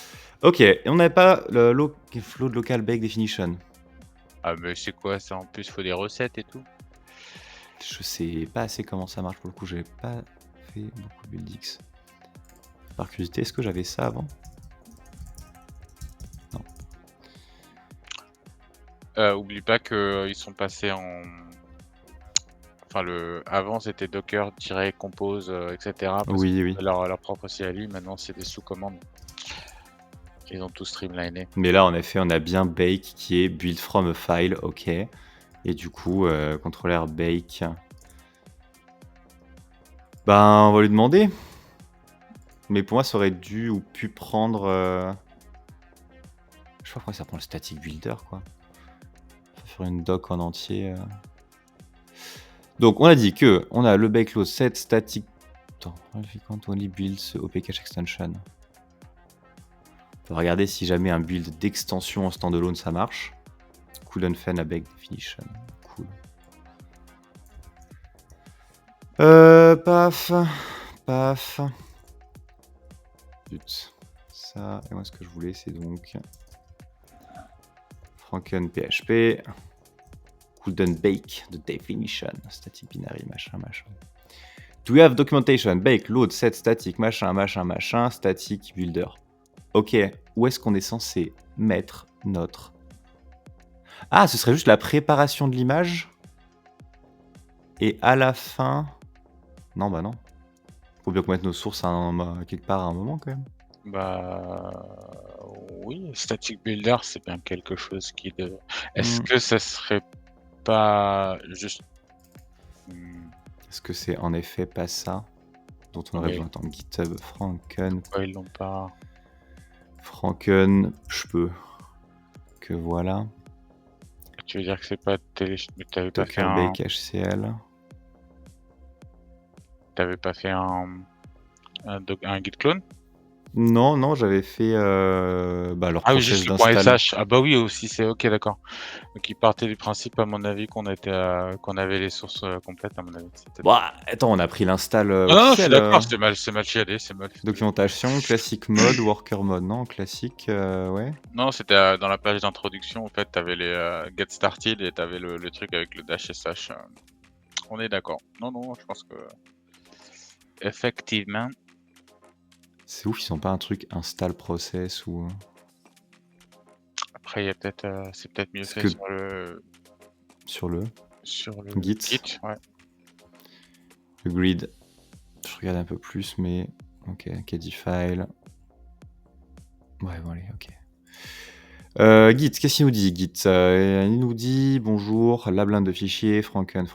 Ok, et on n'avait pas le flow de local bake definition. Ah, mais c'est quoi ça? En plus, faut des recettes et tout. Je sais pas assez comment ça marche pour le coup, j'ai pas fait beaucoup de BuildX. Par curiosité, est-ce que j'avais ça avant? Non. Oublie pas qu'ils sont passés en. Enfin, avant c'était Docker-compose, etc. Parce Oui, oui. que leur propre CLI, maintenant c'est des sous-commandes. Ils ont tout streamliné. Mais là, en effet, on a bien bake qui est build from a file, ok. Et du coup, contrôleur bake. Ben, on va lui demander. Mais pour moi, ça aurait dû ou pu prendre. Je sais pas pourquoi ça prend le static builder, quoi. Faut faire une doc en entier. Donc, on a dit que on a le bake load set static. Attends, quand only builds OP cache extension. On va regarder si jamais un build d'extension en standalone ça marche. Couldn't find a bake definition. Cool. Paf. Paf. Zut. Ça, et moi ce que je voulais c'est donc Franken PHP. Couldn't bake the definition. Static binary, machin, machin. Do we have documentation? Bake, load, set, static, machin, machin, machin, static builder. Ok, où est-ce qu'on est censé mettre notre... Ah, ce serait juste la préparation de l'image. Et à la fin... Non, bah non. Faut bien qu'on mette nos sources quelque part à un moment quand même. Bah oui, Static Builder, c'est bien quelque chose qui de. Est-ce que ça serait pas juste. Est-ce que c'est en effet pas ça dont on aurait besoin? Attends, GitHub, Franken. Pourquoi ils l'ont pas? Franken, je peux. Que voilà. Tu veux dire que c'est pas t'avais pas fait Docker un. Bake HCL. T'avais pas fait un git clone? Non, non, j'avais fait leur Ah oui, process juste le d'install. .sh. Ah bah oui aussi, c'est ok, d'accord. Donc il partait du principe, à mon avis, qu'on avait les sources complètes, à mon avis. Bah, attends, on a pris l'install Non, je suis officiel. d'accord, c'est mal chialé, c'est mal fait. Documentation, classique mode, worker mode, non? Classique, ouais. Non, c'était dans la page d'introduction, en fait, t'avais les get started et t'avais le truc avec le -sh. On est d'accord. Non, je pense que effectivement. C'est ouf, ils sont pas un truc install process ou. Après, il y a peut-être, c'est peut-être mieux fait sur le Git, ouais. Le grid, je regarde un peu plus, mais ok, KD file. Ouais, bon, allez, ok. Git, qu'est-ce qu'il nous dit, Git? Il nous dit bonjour, la blinde de fichiers, Franken.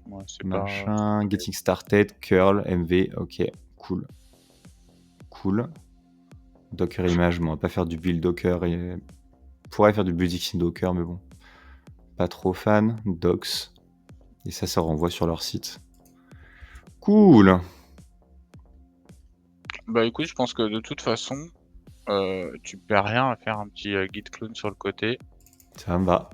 Ouais, c'est machin, getting started, curl, mv, ok, cool. Docker image, bon, on va pas faire du build Docker. On pourrait faire du build in Docker, mais bon, pas trop fan. Docs. Et ça renvoie sur leur site. Cool. Bah écoute, je pense que de toute façon, tu perds rien à faire un petit git clone sur le côté. Ça me va.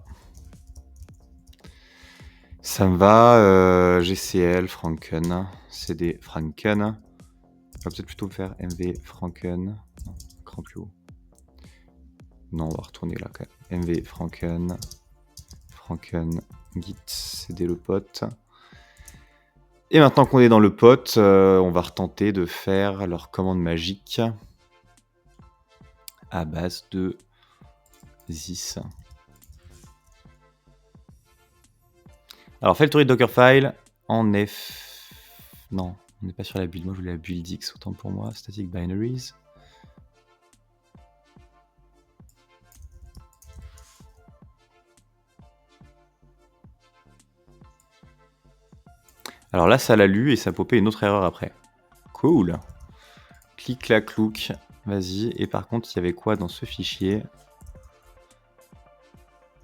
Ça me va. GCL, Franken. CD Franken. On va peut-être plutôt faire MV Franken. Non, cran plus haut. Non, on va retourner là quand même. MV Franken. Franken Git, CD le pote. Et maintenant qu'on est dans le pote, on va retenter de faire leur commande magique à base de Zis. Alors, fais le tour de Dockerfile en F. Non, on n'est pas sur la build. Moi, je voulais la build X, autant pour moi. Static binaries. Alors là, ça l'a lu et ça a popé une autre erreur après. Cool. Clic, clac, clouc. Vas-y. Et par contre, il y avait quoi dans ce fichier?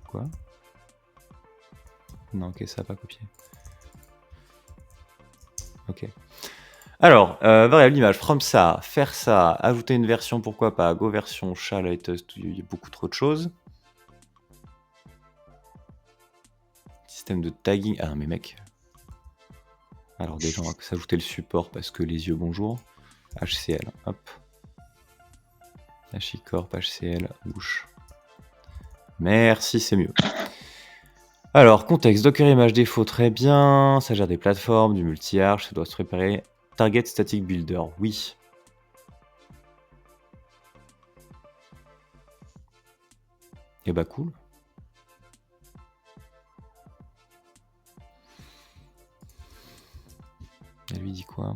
Quoi? Non, ok, ça n'a pas copié. Ok. Alors, variable image, from ça, faire ça, ajouter une version, pourquoi pas, go version, chat, latest, il y a beaucoup trop de choses. Système de tagging. Ah, mais mec. Alors, déjà, on va s'ajouter le support parce que les yeux, bonjour. HCL, hop. HICorp, HCL, bouche. Merci, c'est mieux. Alors, contexte, Docker image défaut, très bien. Ça gère des plateformes, du multi-arch, ça doit se préparer. Target static builder, oui. Et bah cool. Elle lui dit quoi?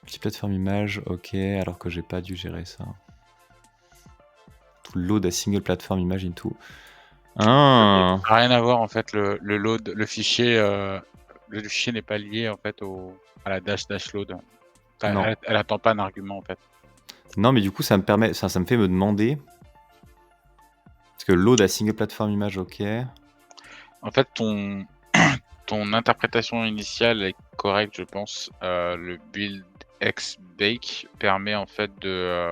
Multiplateforme image, ok, alors que j'ai pas dû gérer ça. Tout load à single platform image into. Ah. Ça n'a rien à voir en fait, le load, le fichier n'est pas lié en fait à la dash load. Non. Elle attend pas un argument en fait. Non, mais du coup, ça me permet, ça me fait me demander. Parce que load à single platform image, ok. En fait, ton interprétation initiale est correcte, je pense. Le build x bake permet en fait de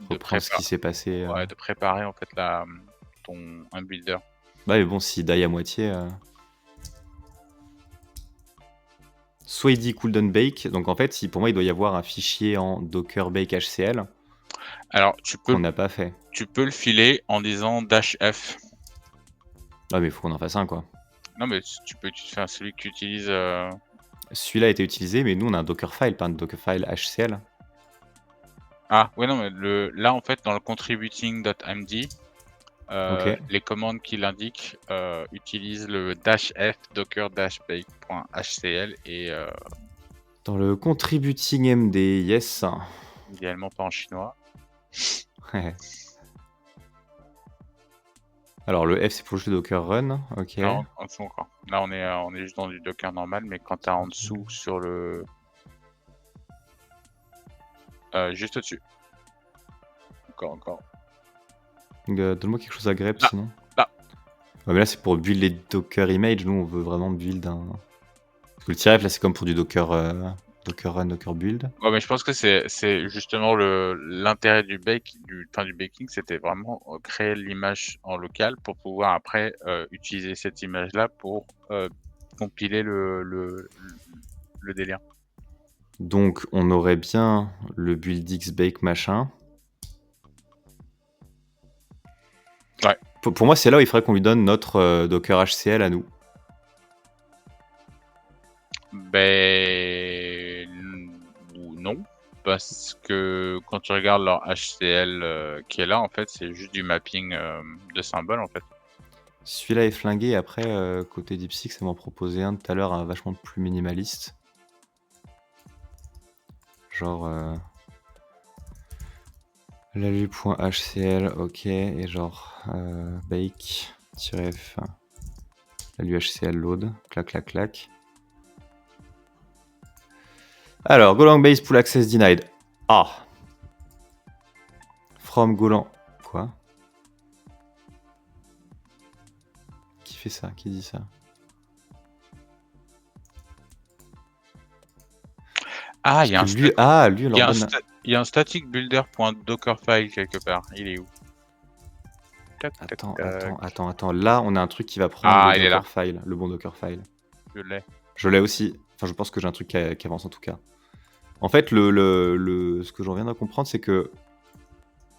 Reprendre ce qui s'est passé. ouais, de préparer en fait un builder. Bah, mais bon, s'il die à moitié. Soit il dit cooldown bake, donc en fait, pour moi, il doit y avoir un fichier en docker bake HCL. Alors, qu'on n'a pas fait. Tu peux le filer en disant -f. Ah, mais il faut qu'on en fasse un, quoi. Non, mais tu peux faire celui que tu utilises. Celui-là a été utilisé, mais nous, on a un Dockerfile, pas un Dockerfile HCL. Ah, ouais, non, mais là, en fait, dans le contributing.md, Ok. les commandes qu'il indique utilisent le -f docker-bake.hcl et Dans le contributing MD, yes. idéalement pas en chinois. Alors, le F, c'est pour juste Docker Run. Ok. Non, en dessous encore. Là, on est juste dans du Docker normal, mais quand tu as en dessous sur le. Juste au-dessus. Encore. Donne-moi quelque chose à grep, Là. sinon. Là. Ouais, mais là, c'est pour build les Docker image. Nous, on veut vraiment build un. Parce que le TRF, là, c'est comme pour du Docker, Docker Run, Docker Build. Ouais, mais je pense que c'est justement l'intérêt du baking, c'était vraiment créer l'image en local pour pouvoir après utiliser cette image-là pour compiler le délire. Donc, on aurait bien le build X-Bake machin. Ouais. Pour moi, c'est là où il faudrait qu'on lui donne notre Docker HCL à nous. Ben non, parce que quand tu regardes leur HCL qui est là, en fait, c'est juste du mapping de symboles, en fait. Celui-là est flingué. Après, côté DeepSeek, ça m'en proposait un tout à l'heure, un vachement plus minimaliste. Genre lalu.hcl, ok, et genre bake-f lalu.hcl load, clac. Alors, Golang base pull access denied. Ah, From Golan. Quoi? Qui fait ça? Qui dit ça? Ah, il y a un Parce que lui, on il y leur a un donne. il y a un static builder.dockerfile quelque part. Il est où? Tac, tac, tac. Attends. Là, on a un truc qui va prendre Ah, le il est là. Dockerfile, le bon Dockerfile. Je l'ai. Je l'ai aussi. Enfin, je pense que j'ai un truc qui avance en tout cas. En fait, ce que j'en viens de comprendre, c'est que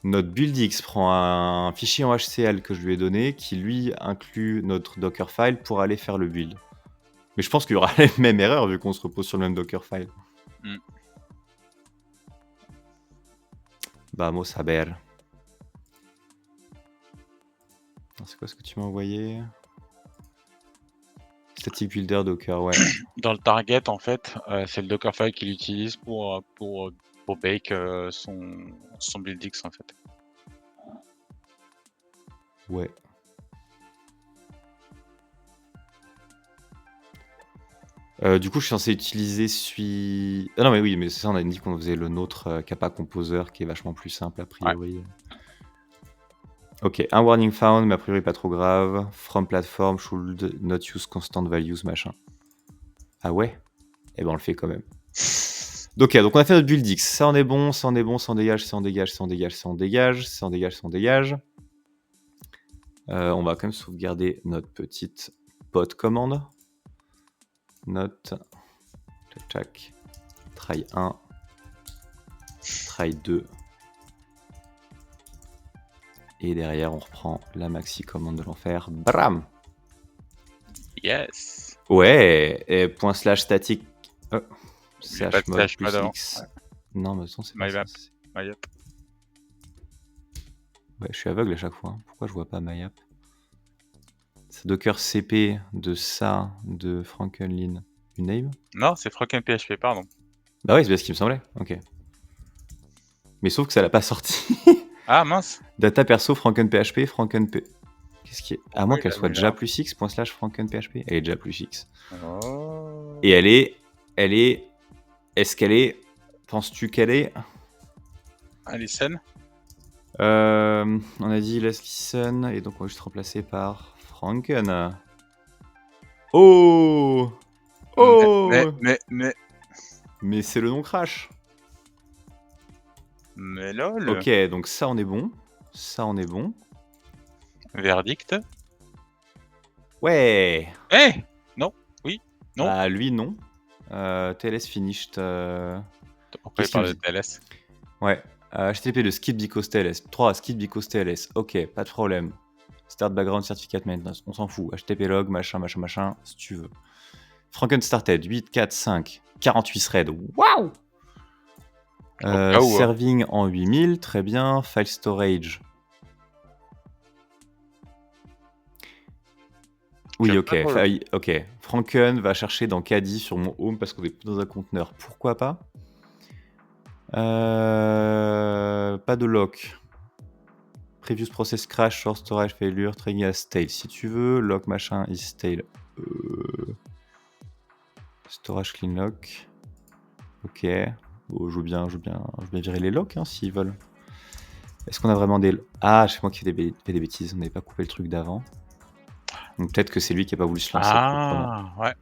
notre BuildX prend un fichier en HCL que je lui ai donné, qui lui inclut notre Dockerfile pour aller faire le build. Mais je pense qu'il y aura les mêmes erreurs vu qu'on se repose sur le même Dockerfile. Vamos a ver. C'est quoi ce que tu m'as envoyé? Static Builder Docker, ouais. Dans le target, en fait, c'est le Dockerfile qu'il utilise pour bake son BuildX, en fait. Ouais. Du coup, je suis censé utiliser celui... Ah non, mais oui, mais c'est ça, on a dit qu'on faisait le nôtre Kappa Composer, qui est vachement plus simple, a priori. Ouais. Ok, un warning found, mais a priori pas trop grave. From platform, should not use constant values, machin. Ah ouais? Eh ben, on le fait quand même. Donc, donc on a fait notre build X. Ça, on est bon, ça, on est bon, ça, on dégage, ça, on dégage, ça, on dégage, ça, on dégage, ça, on dégage, ça, on dégage. On va quand même sauvegarder notre petite pod commande. Note. Tac. Try 1. Try 2. Et derrière, on reprend la maxi commande de l'enfer. Bram! Yes! Ouais! Et point slash statique. Chmod plus avant. X. Non, mais attends, c'est pas MyMap. ça. MyApp. Ouais, je suis aveugle à chaque fois. Pourquoi je vois pas MyApp? C'est Docker CP de ça, de Frankenlin. Uname? Non, c'est FrankenPHP, pardon. Bah oui, c'est bien ce qui me semblait. Ok. Mais sauf que ça l'a pas sorti. Ah mince! Data perso FrankenPHP, FrankenP. Qu'est-ce qui est... À moins qu'elle il a soit mis déjà là. plus X, point slash FrankenPHP. Elle est déjà plus X. Oh. Et elle est... Est-ce qu'elle est... Penses-tu qu'elle est... Listen. On a dit let's listen, et donc on va juste remplacer par Franken. Oh! Oh! Mais c'est le nom crash. Mais lol. Ok, donc ça on est bon. Ça on est bon. Verdict. Ouais! Eh! Non. Oui. Non. Bah lui non. TLS finished. Pourquoi il parle de TLS? Ouais. HTTP de skip because TLS. 3 skip because TLS. Ok, pas de problème. Start background certificate maintenance. On s'en fout. HTTP log, machin, si tu veux. Franken started. 8, 4, 5. 48 threads. Waouh! Serving en 8000. Très bien. File storage. Oui, ok. Ok. Franken va chercher dans Caddy sur mon home parce qu'on est dans un conteneur. Pourquoi pas? Pas de lock. Previous process crash, short storage failure, training as stale. Si tu veux, lock machin is stale. Storage clean lock. Ok. Bon, je veux bien virer les locks hein, s'ils veulent. Est-ce qu'on a vraiment des... Ah, c'est moi qui fais des bêtises. On n'avait pas coupé le truc d'avant. Donc peut-être que c'est lui qui n'a pas voulu se lancer proprement. Ouais.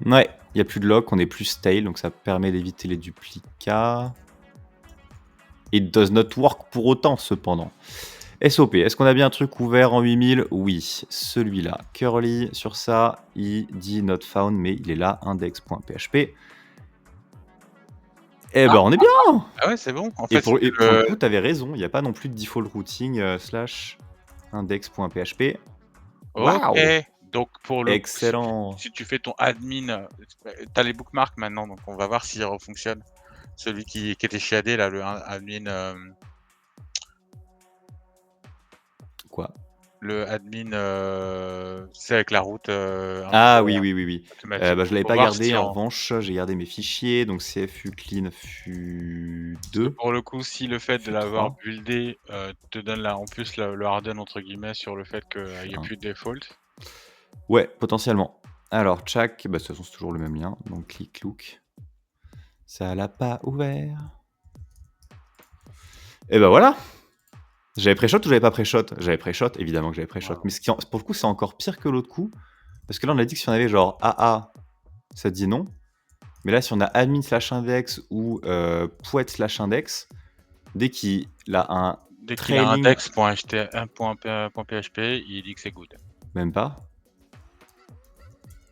Ouais, il n'y a plus de lock, on est plus stale, donc ça permet d'éviter les duplicats. It does not work pour autant, cependant. SOP, est-ce qu'on a bien un truc ouvert en 8000? Oui, celui-là. Curly, sur ça, il dit not found, mais il est là, index.php. Eh ben, on est bien! Ah ouais, c'est bon. En Et fait, pour le coup, t'avais raison, il n'y a pas non plus de default routing slash index.php. Ok, donc pour le excellent. si tu fais ton admin, t'as les bookmarks maintenant, donc on va voir s'il refonctionne. Celui qui était chez AD, là, le admin... Quoi? Le admin, c'est avec la route... ah oui. Bah, je l'avais pas gardé, si en revanche, j'ai gardé mes fichiers, donc CFU clean FU2. Pour le coup, si le fait de l'avoir buildé te donne là, en plus le harden entre guillemets sur le fait qu'il n'y ait plus de default. Ouais, potentiellement. Alors, check, bah, de toute façon, c'est toujours le même lien, donc clic, look. Ça l'a pas ouvert. Et bah voilà. J'avais pré-shot ou j'avais pas pré-shot? J'avais pré-shot, évidemment que j'avais pré-shot. Ouais. Mais pour le coup, c'est encore pire que l'autre coup. Parce que là, on a dit que si on avait genre AA, ça dit non. Mais là, si on a admin/index ou pouet/index, dès qu'il a un Dès qu'il a trailing, index.php, il dit que c'est good. même pas,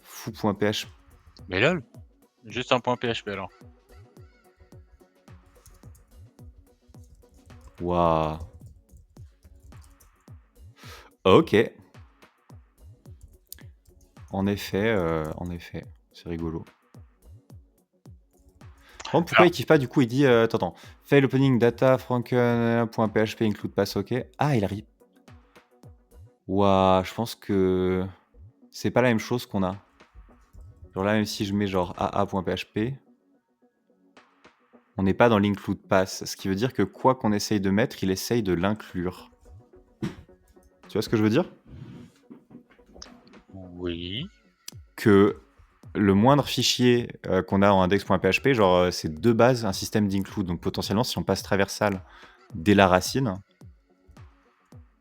foo.php, Mais lol, juste un point PHP alors. waouh. Ok. En effet, c'est rigolo. Par contre, pourquoi Alors, il kiffe pas du coup? Il dit attends, fail opening data franken.php include pass ok. Ah, il arrive. Waouh, je pense que c'est pas la même chose qu'on a. Genre là, même si je mets genre aa.php, on n'est pas dans l'include pass. Ce qui veut dire que quoi qu'on essaye de mettre, il essaye de l'inclure. Tu vois ce que je veux dire? oui. Que le moindre fichier qu'on a en index.php, genre c'est de base un système d'include. Donc potentiellement, si on passe traversal dès la racine,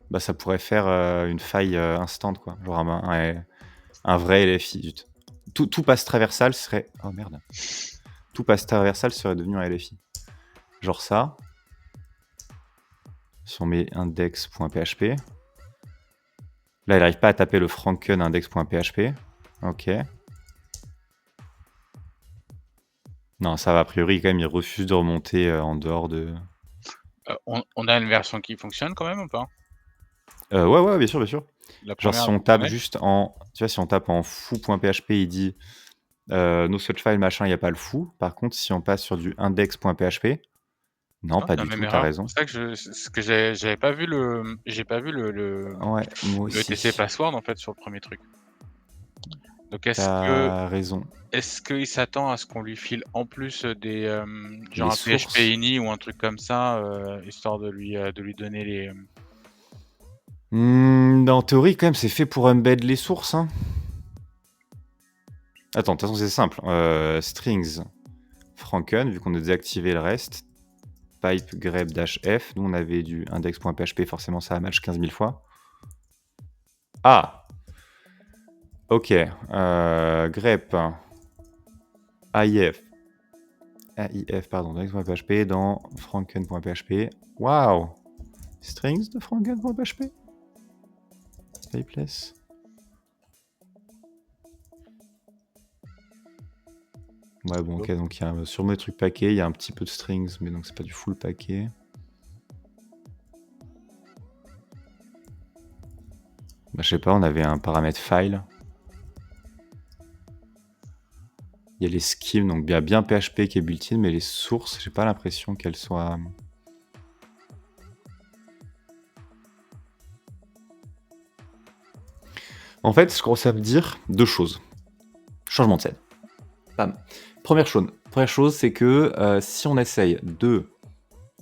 bah ça pourrait faire une faille instant, quoi. Genre un vrai LFI. Zut. Tout passe traversal serait... Oh merde. Tout passe traversal serait devenu un LFI. Genre ça. Si on met index.php. Là, il n'arrive pas à taper le franken index.php. Ok. Non, ça va. A priori, quand même, il refuse de remonter en dehors de... On a une version qui fonctionne quand même ou pas? Ouais, bien sûr, bien sûr. La Genre, première si elle on tape fonctionnait? juste en... Tu vois, si on tape en foo.php, il dit no such file, machin, il n'y a pas le foo. Par contre, si on passe sur du index.php, non, Non, pas c'est la du même tout, t'as erreur. C'est pour raison. ça que ce que j'avais pas vu j'ai pas vu Ouais, moi le TC aussi. password en fait sur le premier truc. Donc T'as raison. est-ce qu'il s'attend à ce qu'on lui file en plus, des, Les genre un PHP sources. ini ou un truc comme ça, histoire de lui donner les, En théorie, quand même, c'est fait pour embed les sources. Hein. Attends, de toute façon, c'est simple. Strings franken, vu qu'on a désactivé le reste. Pipe grep -f. Nous, on avait du index.php, forcément, ça a match 15 000 fois. Ah! Ok. Grep AIF. AIF, pardon, index.php dans franken.php. Waouh! Strings de franken.php? Typeless. Ouais, bon, ok, donc sur mes trucs paquets, il y a un petit peu de strings, mais donc c'est pas du full paquet. Bah, je sais pas, on avait un paramètre file. Il y a les schemes, donc il y a bien PHP qui est built-in, mais les sources, j'ai pas l'impression qu'elles soient... En fait, je commence à me dire deux choses. Changement de scène. Bam. Première chose, c'est que si on essaye de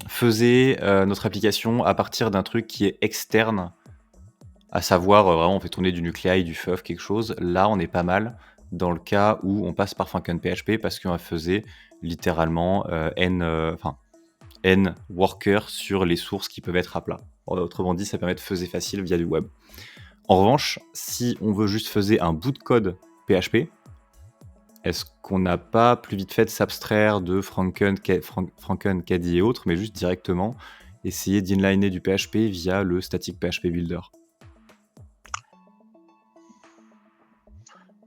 faire notre application à partir d'un truc qui est externe, à savoir vraiment on fait tourner du nuclei, du FUF, quelque chose, là on est pas mal dans le cas où on passe par franken.php parce qu'on faisait littéralement n workers sur les sources qui peuvent être à plat. Autrement dit, ça permet de faiser facile via du web. En revanche, si on veut juste faire un bout de code PHP, est-ce qu'on n'a pas plus vite fait de s'abstraire de Franken, Caddy et autres, mais juste directement essayer d'inliner du PHP via le static PHP Builder?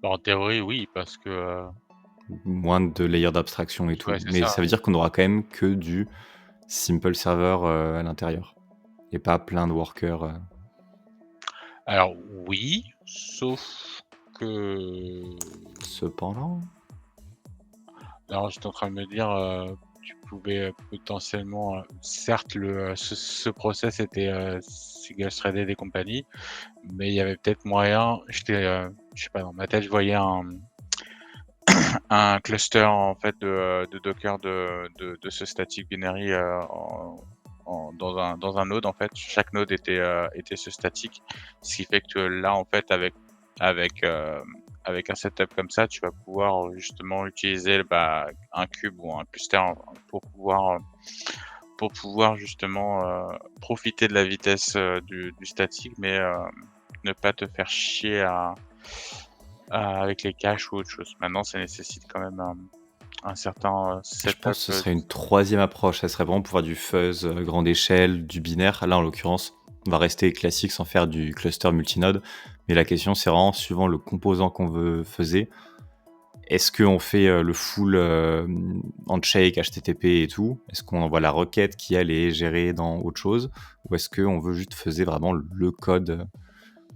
Bah, en théorie oui, parce que, Moins de layers d'abstraction et tout. ouais, c'est Mais ça. ça veut dire qu'on aura quand même que du simple server à l'intérieur. Et pas plein de workers. Alors oui, sauf que Cependant... alors j'étais en train de me dire, tu pouvais, potentiellement, certes ce process était, single threaded et compagnie, mais il y avait peut-être moyen je sais pas, dans ma tête, je voyais un cluster en fait de Docker de ce static binary, dans un node en fait. Chaque node était ce statique. Ce qui fait que là en fait avec, avec un setup comme ça, tu vas pouvoir justement utiliser, bah, un cube ou un cluster pour pour pouvoir justement profiter de la vitesse du statique, mais ne pas te faire chier avec les caches ou autre chose. Maintenant, ça nécessite quand même un certain Je pense setup. que ce serait une troisième approche. Ça serait vraiment pour faire du fuzz grande échelle, du binaire. Là, en l'occurrence, on va rester classique sans faire du cluster multinode. Mais la question, c'est vraiment suivant le composant qu'on veut fuzzer. Est-ce qu'on fait le full handshake, HTTP et tout? Est-ce qu'on envoie la requête qui, elle, est gérée dans autre chose? Ou est-ce qu'on veut juste fuzzer vraiment le code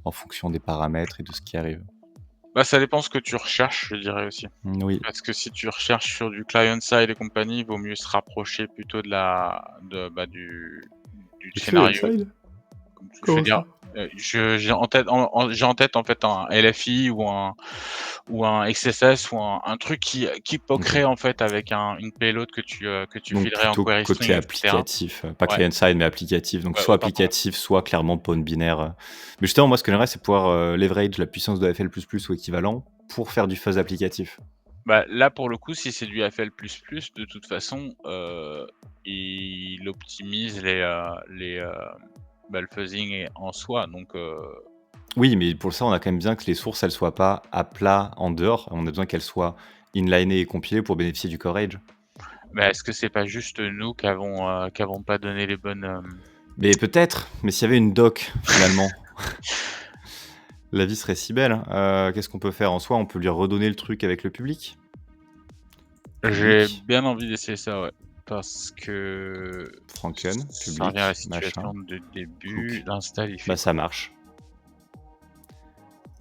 en fonction des paramètres et de ce qui arrive? Bah, ça dépend ce que tu recherches, je dirais aussi. Oui. Parce que si tu recherches sur du client side et compagnie, il vaut mieux se rapprocher plutôt du Du scénario. client-side? Je veux Comment dire, ça? j'ai en tête en fait un LFI ou un XSS ou un truc qui Ok. pokerait en fait avec une payload que tu Donc filerais en plutôt query côté string, et cetera. applicatif, pas Ouais, client-side, mais applicatif. Donc ouais, soit autant pour moi. applicatif, soit clairement pawn binaire. Mais justement, moi, ce que j'aimerais, c'est pouvoir leverage la puissance de FL++ ou équivalent pour faire du fuzz applicatif. Bah, là, pour le coup, si c'est du FL++, de toute façon, il optimise le fuzzing en soi. Donc, Oui, mais pour ça, on a quand même bien que les sources, elles soient pas à plat en dehors. On a besoin qu'elles soient inlinées et compilées pour bénéficier du coverage. bah, est-ce que c'est pas juste nous qui avons pas donné les bonnes, Mais peut-être, mais s'il y avait une doc, finalement, la vie serait si belle. Qu'est-ce qu'on peut faire en soi? On peut lui redonner le truc avec le public. J'ai Public, bien envie d'essayer ça, ouais. Parce que Franken, ça revient à la public, machin, situation de début. hook. L'install, il fait Bah ça quoi? marche.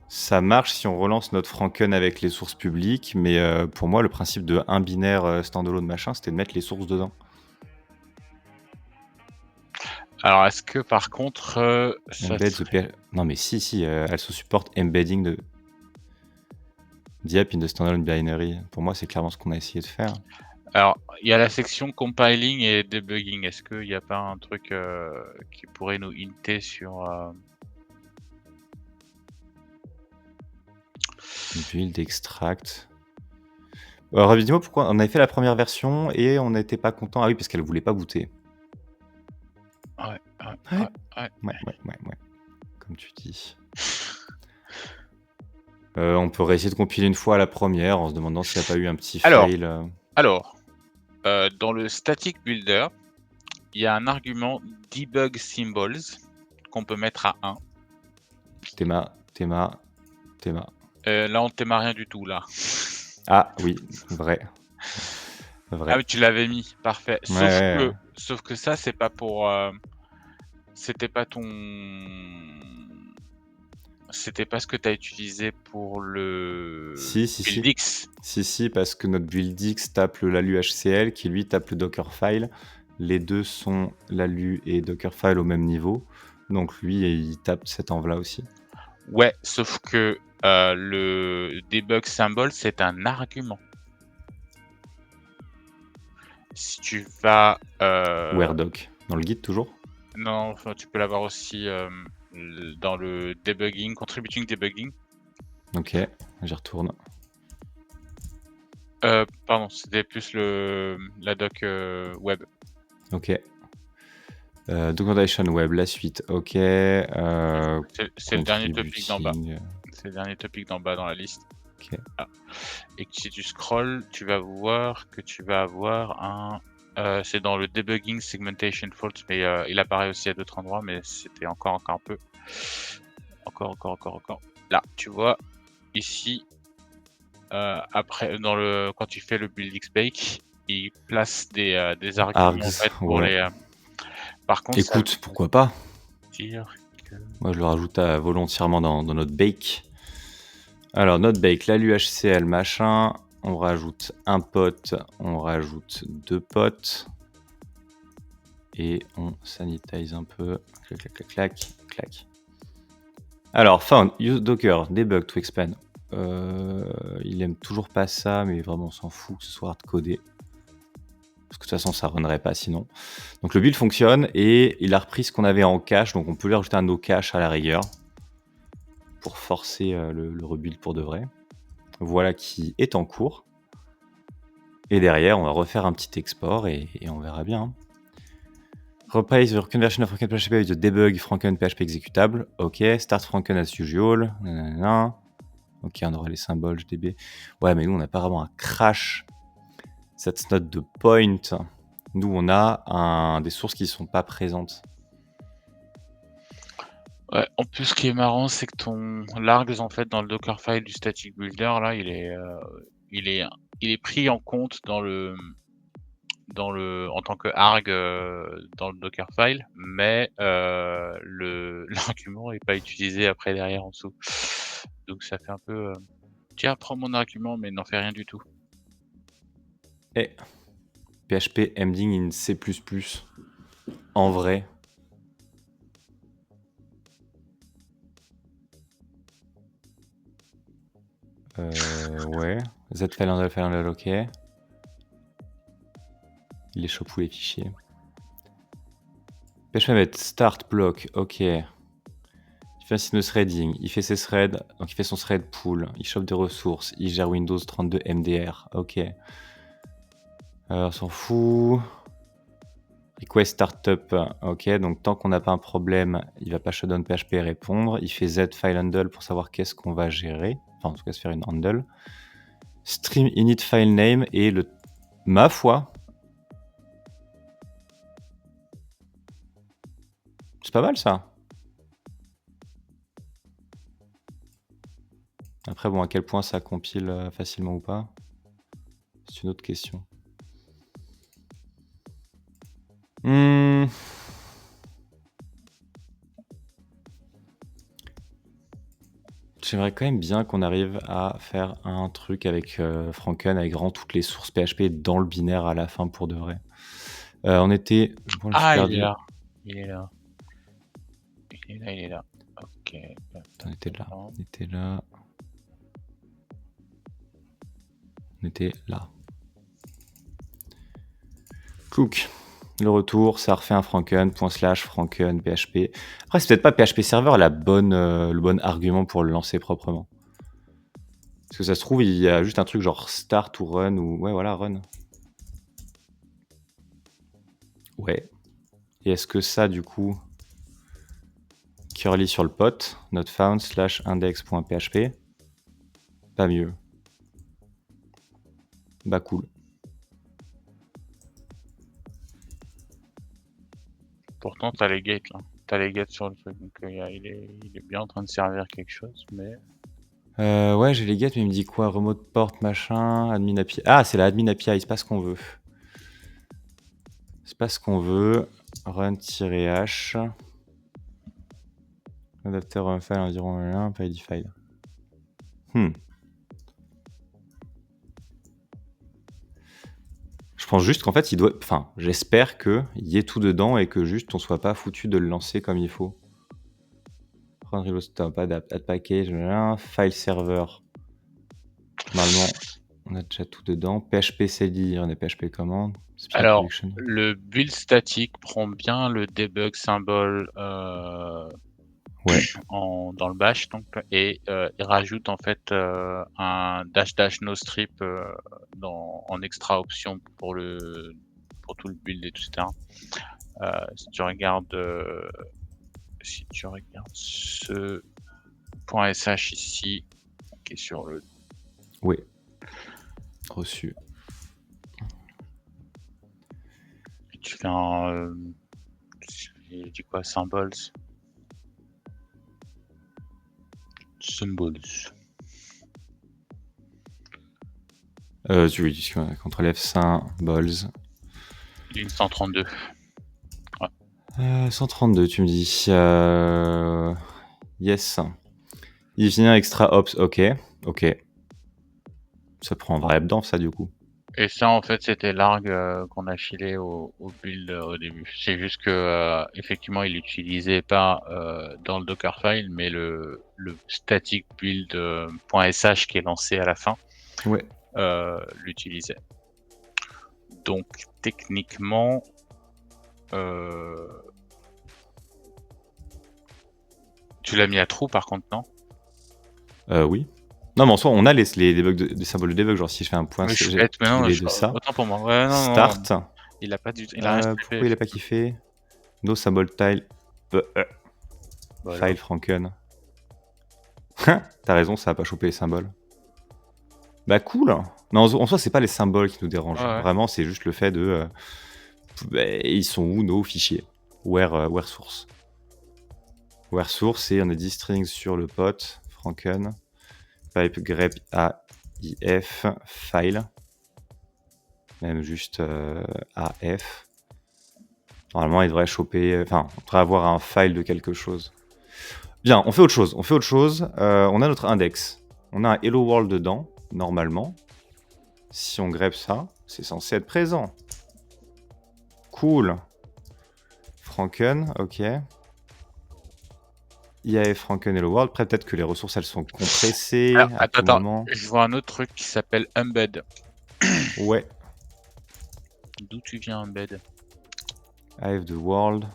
Ça marche si on relance notre Franken avec les sources publiques, mais pour moi, le principe de un binaire standalone machin, c'était de mettre les sources dedans. Alors, est-ce que par contre, ça Embed the serait... Non mais si, elle se supporte embedding de Diap in the standalone binary. Pour moi, c'est clairement ce qu'on a essayé de faire. Alors, il y a la section compiling et debugging. Est-ce qu'il n'y a pas un truc qui pourrait nous hinter sur... Build, extract. Alors, dis-moi pourquoi on avait fait la première version et on n'était pas content. Ah oui, parce qu'elle voulait pas booter. Ouais. Ouais. Comme tu dis. On peut réessayer de compiler une fois à la première en se demandant s'il n'y a pas eu un petit Alors, fail. dans le static builder, il y a un argument debug symbols qu'on peut mettre à 1. Théma. Là, on ne théma rien du tout, là. Ah oui, vrai. Ah oui, tu l'avais mis, parfait. Ouais. Sauf que ça, c'est pas pour... c'était pas ce que tu as utilisé pour le Si. BuildX. Si, parce que notre BuildX tape le lalu HCL qui lui tape le Dockerfile. Les deux sont lalu et Dockerfile au même niveau. Donc lui, il tape cette enveloppe aussi. Ouais, sauf que le debug symbol, c'est un argument. Si tu vas... Where doc? Dans le guide toujours? Non, enfin, tu peux l'avoir aussi dans le debugging, contributing debugging. Ok, j'y retourne. Pardon, c'était plus la doc web. Ok. Documentation web, la suite. Ok. C'est le dernier topic d'en bas. Contributing. C'est le dernier topic d'en bas dans la liste. Ok. Ah. Et si tu scrolls, tu vas voir que tu vas avoir un... c'est dans le debugging segmentation fault, mais il apparaît aussi à d'autres endroits, mais c'était encore un peu. Encore. Là, tu vois, ici, après, quand tu fais le buildX bake, il place des arguments Args, en fait, pour ouais. les... Par contre, Écoute, pourquoi pas? dire que... Moi, je le rajoute volontiers dans notre bake. Alors, notre bake, l'alu HCL, machin. On rajoute un pote, on rajoute deux potes. Et on sanitize un peu. Clac. Alors, found, use Docker, debug to expand. Il aime toujours pas ça, mais vraiment on s'en fout que ce soit hardcodé. Parce que de toute façon ça runnerait pas sinon. Donc le build fonctionne et il a repris ce qu'on avait en cache, donc on peut lui rajouter un no cache à la rigueur pour forcer le rebuild pour de vrai. Voilà qui est en cours. Et derrière on va refaire un petit export et on verra bien. Replace the conversion of Franken PHP with the debug Franken PHP exécutable. Ok. Start Franken as usual. Nanana. Ok, on aura les symboles HDB. Ouais, mais nous, on n'a pas vraiment un crash. That's not the point. Nous, on a des sources qui ne sont pas présentes. Ouais, en plus, ce qui est marrant, c'est que ton l'args, en fait, dans le Dockerfile du static builder, là, il est pris en compte en tant que arg dans le Dockerfile, mais l'argument est pas utilisé après derrière en dessous. Donc ça fait un peu tiens, prends mon argument, mais n'en fais rien du tout. Et PHP ending in C++. En vrai. Ouais. Z-file handle, ok. Il est chopou les fichiers. PHP met start block, ok. Il fait un signe de threading, il fait ses threads, donc il fait son thread pool, il chope des ressources, il gère Windows 32 MDR, ok. On s'en fout. Request startup, ok. Donc tant qu'on n'a pas un problème, il va pas shutdown PHP et répondre. Il fait Z file handle pour savoir qu'est-ce qu'on va gérer. Enfin, en tout cas, se faire une handle. Stream init file name et ma foi. C'est pas mal ça. Après, bon, à quel point ça compile facilement ou pas, c'est une autre question. J'aimerais quand même bien qu'on arrive à faire un truc avec Franken, avec vraiment toutes les sources PHP dans le binaire à la fin pour de vrai. On était... Bon, je suis Ah, perdu. il est là. Il est là. Ok. On était là. On était là. On était là. Cook. Le retour, ça refait un Franken, /Franken, PHP. Après, c'est peut-être pas PHP serveur le bon argument pour le lancer proprement. Parce que ça se trouve, il y a juste un truc genre start ou run ou... Ouais, voilà, run. Ouais. Et est-ce que ça, du coup... curly sur le pot, not found /index.php. Pas mieux. Bah cool. Pourtant, t'as les gates là. T'as les gates sur le truc. Donc il est bien en train de servir quelque chose, mais. Ouais, j'ai les gates, mais il me dit quoi? Remote port, machin, admin API. Ah, c'est la admin API, c'est pas ce qu'on veut. C'est pas ce qu'on veut. Run-h. Adapter un file environ pas ID file. Je pense juste qu'en fait, il doit. Enfin, j'espère qu'il y ait tout dedans et que juste on soit pas foutu de le lancer comme il faut. Run reload stop, add package, file server. Normalement, on a déjà tout dedans. PHP CLI, on est PHP command. Alors, Production. le build statique prend bien le debug symbole Ouais. dans le bash, donc, et il rajoute en fait un -- no strip en extra option pour tout le build et tout ça. Si tu regardes ce .sh ici, qui est sur le... Oui. Reçu. Et tu fais un... il dit quoi? Symbols. Symbols. Tu dis CTRL F, symbols. Ligne 132. Ouais. 132, tu me dis. Yes. Il vient extra ops, ok. Ok. Ça prend un vrai dedans, ça, du coup. Et ça, en fait, c'était l'arg qu'on a filé au build au début. C'est juste que, effectivement, il l'utilisait pas dans le Dockerfile, mais le static build .sh qui est lancé à la fin, Ouais. l'utilisait. Donc, techniquement, tu l'as mis à true, par contre, non? Oui. Non, mais en soi, on a les symboles de debug. Genre, si je fais un point, Je suis j'ai bête, mais non, de ça. autant pour moi. Ouais, non, Start. Il a pas du tout. Il a rien fait. Pourquoi il a pas kiffé? No symbol tile. Voilà. File Franken. T'as raison, ça va pas choper les symboles. Bah cool. Mais en soi, c'est pas les symboles qui nous dérangent. Ouais, ouais. Vraiment, c'est juste le fait de... ils sont où nos fichiers? Where source. Where source, et on a dit strings sur le pot, Franken, pipe grep AIF, file. Même juste AF. Normalement, il devrait choper... Enfin, on devrait avoir un file de quelque chose. Bien, on fait autre chose. On a notre index. On a un hello world dedans, normalement. Si on grep ça, c'est censé être présent. Cool. Franken, ok. IAF Franken Hello World. Après, peut-être que les ressources, elles sont compressées Alors, à tout attends, moment. je vois un autre truc qui s'appelle embed. Ouais. D'où tu viens, embed? AF de world.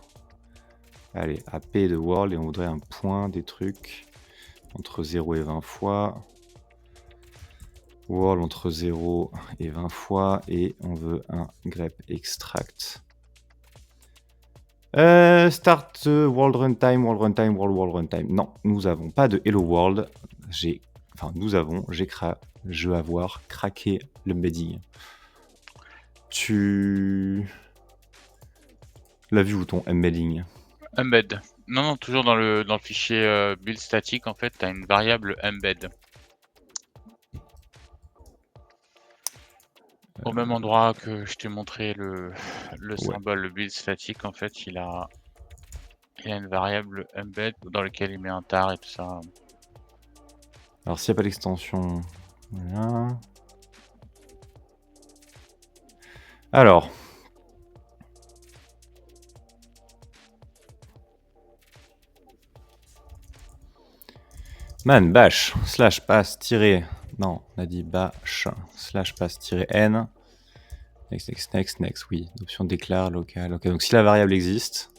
Allez, AP de world, et on voudrait un point des trucs entre 0 et 20 fois. World entre 0 et 20 fois, et on veut un grep extract. Start world runtime, world runtime, world runtime. Non, nous avons pas de hello world. Je vais avoir craqué l'embedding. Tu l'as vu où ton embedding? Embed. Non, toujours dans le fichier build statique, en fait, tu as une variable embed. Au même endroit que je t'ai montré le Ouais. symbole, le build statique, en fait, il a une variable embed dans laquelle il met un tar et tout ça. Alors s'il n'y a pas d'extension, voilà. Alors. Man bash slash pass tiré. Non, on a dit bash slash pass tiré n. Next, oui. Option déclare local. Ok, donc si la variable existe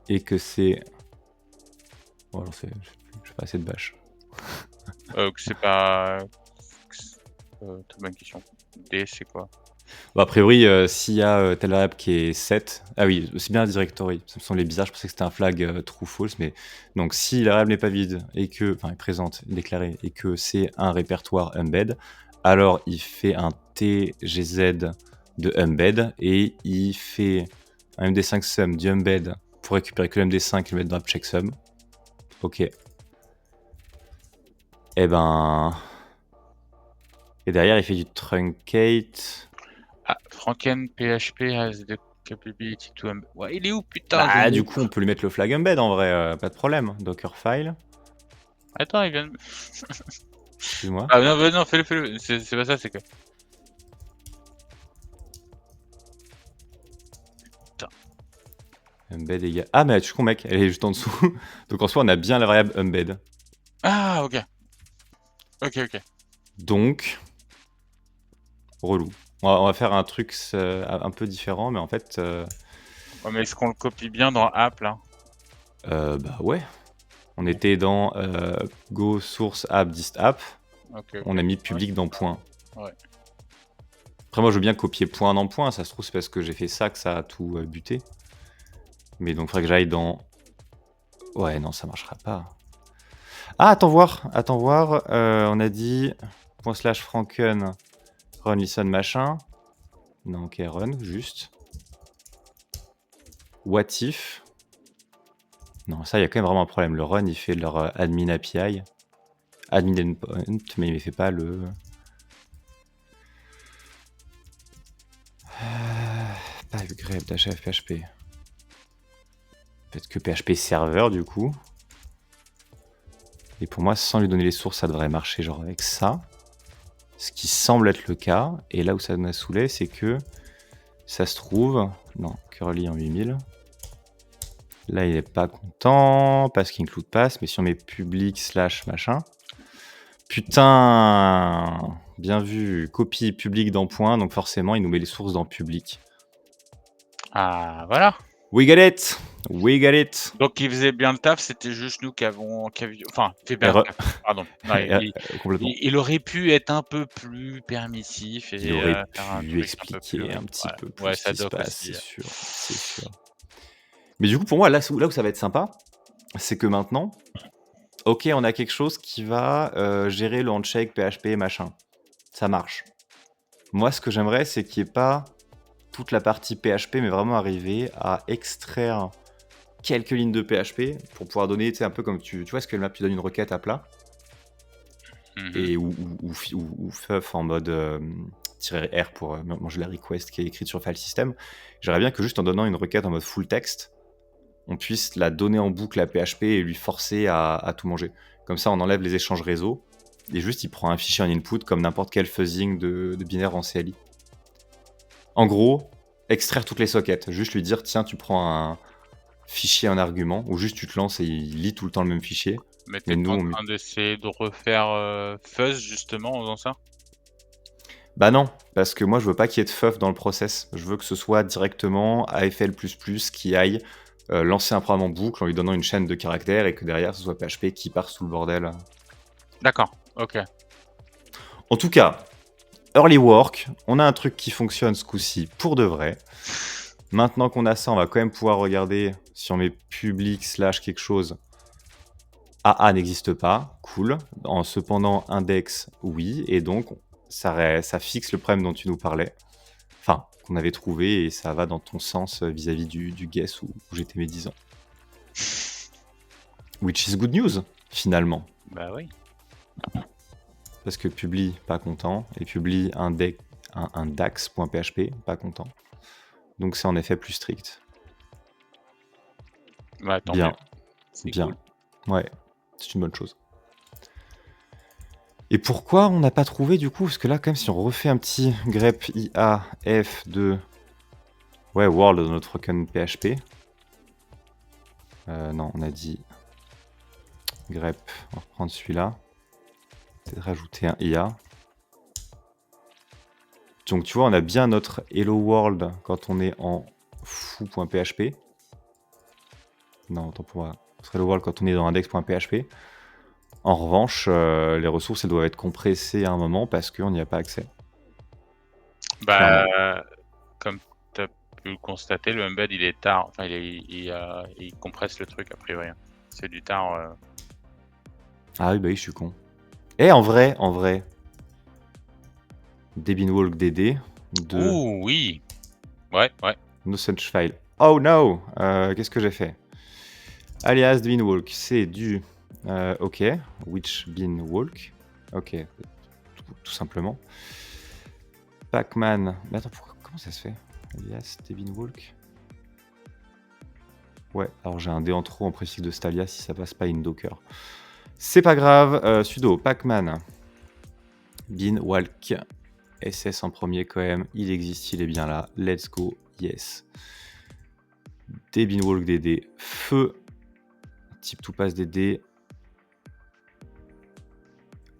et que c'est. Bon, alors je fais pas assez de bash. Que c'est pas. Très bonne question. D, c'est quoi? Bon, a priori, s'il y a telle variable qui est set. Ah oui, c'est bien un directory. Ça me semblait bizarre, je pensais que c'était un flag true false. Mais donc, si la variable n'est pas vide et que. Enfin, est présente, déclarée, et que c'est un répertoire embed, alors il fait un TGZ de embed et il fait un MD5 sum du embed pour récupérer que le MD5 et le mettre dans la checksum. Ok. Et ben. Et derrière, il fait du truncate. Ah, Franken PHP has the capability to embed. Ouais, il est où, putain? Bah, du coup, on peut lui mettre le flag embed en vrai, pas de problème. Dockerfile. Attends, il vient de. Excuse-moi. Ah non, bah non, fais-le. C'est pas ça, c'est que. Embed égale. Ah, mais tu con, mec, elle est juste en dessous. Donc en soi, on a bien la variable embed. Ah, ok. Ok. Donc, relou. On va faire un truc un peu différent, mais en fait. Ouais, mais est-ce qu'on le copie bien dans app là? Bah ouais. On était dans go source app dist app. Ok. On a mis public dans point. Ouais. Après, moi, je veux bien copier point dans point. Ça se trouve, c'est parce que j'ai fait ça que ça a tout buté. Mais donc, il faudrait que j'aille dans. Ouais, non, ça marchera pas. Ah, attends voir. On a dit / franken run listen machin. Non, ok, run, juste. What if. Non, ça, il y a quand même vraiment un problème. Le run, il fait leur admin API. Admin endpoint, mais il fait pas le. Pas le grep d'HF PHP. Peut-être que PHP serveur, du coup. Et pour moi, sans lui donner les sources, ça devrait marcher genre avec ça. Ce qui semble être le cas. Et là où ça m'a saoulé, c'est que ça se trouve. Non, curly en 8000. Là, il n'est pas content parce qu'il include pass. Mais si on met public / machin. Putain, bien vu. Copie public dans point. Donc forcément, il nous met les sources dans public. Ah, voilà. We get it! We get it! Donc il faisait bien le taf, c'était juste nous qui avions enfin, il fait bien le Erreur, taf, pardon. Ouais, complètement. il aurait pu être un peu plus permissif Il et aurait faire un pu truc un peu plus expliquer un petit ouais, peu plus ouais, ce qui se Sadoc passe, c'est aussi, sûr, c'est sûr. Mais du coup, pour moi, là où ça va être sympa, c'est que maintenant, OK, on a quelque chose qui va, gérer le handshake, PHP, machin. Ça marche. Moi, ce que j'aimerais, c'est qu'il y ait pas toute la partie PHP, mais vraiment arriver à extraire quelques lignes de PHP pour pouvoir donner, tu sais, un peu comme tu vois SQL Map, tu donnes une requête à plat Mmh. et ou feuf en mode, -r pour, manger la request qui est écrite sur file system. J'aimerais bien que juste en donnant une requête en mode full text, on puisse la donner en boucle à PHP et lui forcer à tout manger. Comme ça, on enlève les échanges réseau et juste il prend un fichier en input comme n'importe quel fuzzing de binaire en CLI. En gros, extraire toutes les sockets, juste lui dire tiens, tu prends un fichier en argument ou juste tu te lances et il lit tout le temps le même fichier. Mais Et tu nous, pas en on... train d'essayer de refaire, Fuzz justement en faisant ça? Bah non, parce que moi je veux pas qu'il y ait de feuf dans le process. Je veux que ce soit directement AFL++ qui aille lancer un programme en boucle en lui donnant une chaîne de caractères et que derrière ce soit PHP qui part sous le bordel. D'accord, OK. En tout cas, early work, on a un truc qui fonctionne ce coup-ci pour de vrai. Maintenant qu'on a ça, on va quand même pouvoir regarder si on met public / quelque chose. AA n'existe pas, cool. Cependant, index, oui. Et donc, ça fixe le problème dont tu nous parlais. Enfin, qu'on avait trouvé et ça va dans ton sens vis-à-vis du guess où j'étais médisant. Which is good news, finalement. Bah oui. Parce que publi, pas content. Et publi index.php, pas content. Donc c'est en effet plus strict. Bah tant mieux, Bien, c'est bien. cool. Ouais, c'est une bonne chose. Et pourquoi on n'a pas trouvé du coup? Parce que là, quand même, si on refait un petit grep IA F de world dans notre token PHP. Non, on a dit grep. On va reprendre celui-là. Peut-être rajouter un IA. Donc tu vois, on a bien notre hello world quand on est en foo.php. Non, autant pour moi. Hello world quand on est dans index.php. En revanche, les ressources, elles doivent être compressées à un moment parce qu'on n'y a pas accès. Clairement. Bah, comme tu as pu le constater, le embed il est tard, enfin il compresse le truc a priori, hein. C'est du tard, Ah oui, bah oui, je suis con. Et en vrai, Debian DD de ouh oui! Ouais, ouais. no such file. Oh no! Qu'est-ce que j'ai fait? Alias Beanwalk, c'est du OK, which Beanwalk. OK, tout simplement. Pacman. Mais attends, comment ça se fait? Alias Beanwalk. Ouais, alors j'ai un D en trop en préfixe de Stalia si ça passe pas in Docker. C'est pas grave. Sudo pacman Beanwalk SS en premier quand même. Il existe, il est bien là. Let's go. Yes. Beanwalk DD. Feu. Type tout passe DD.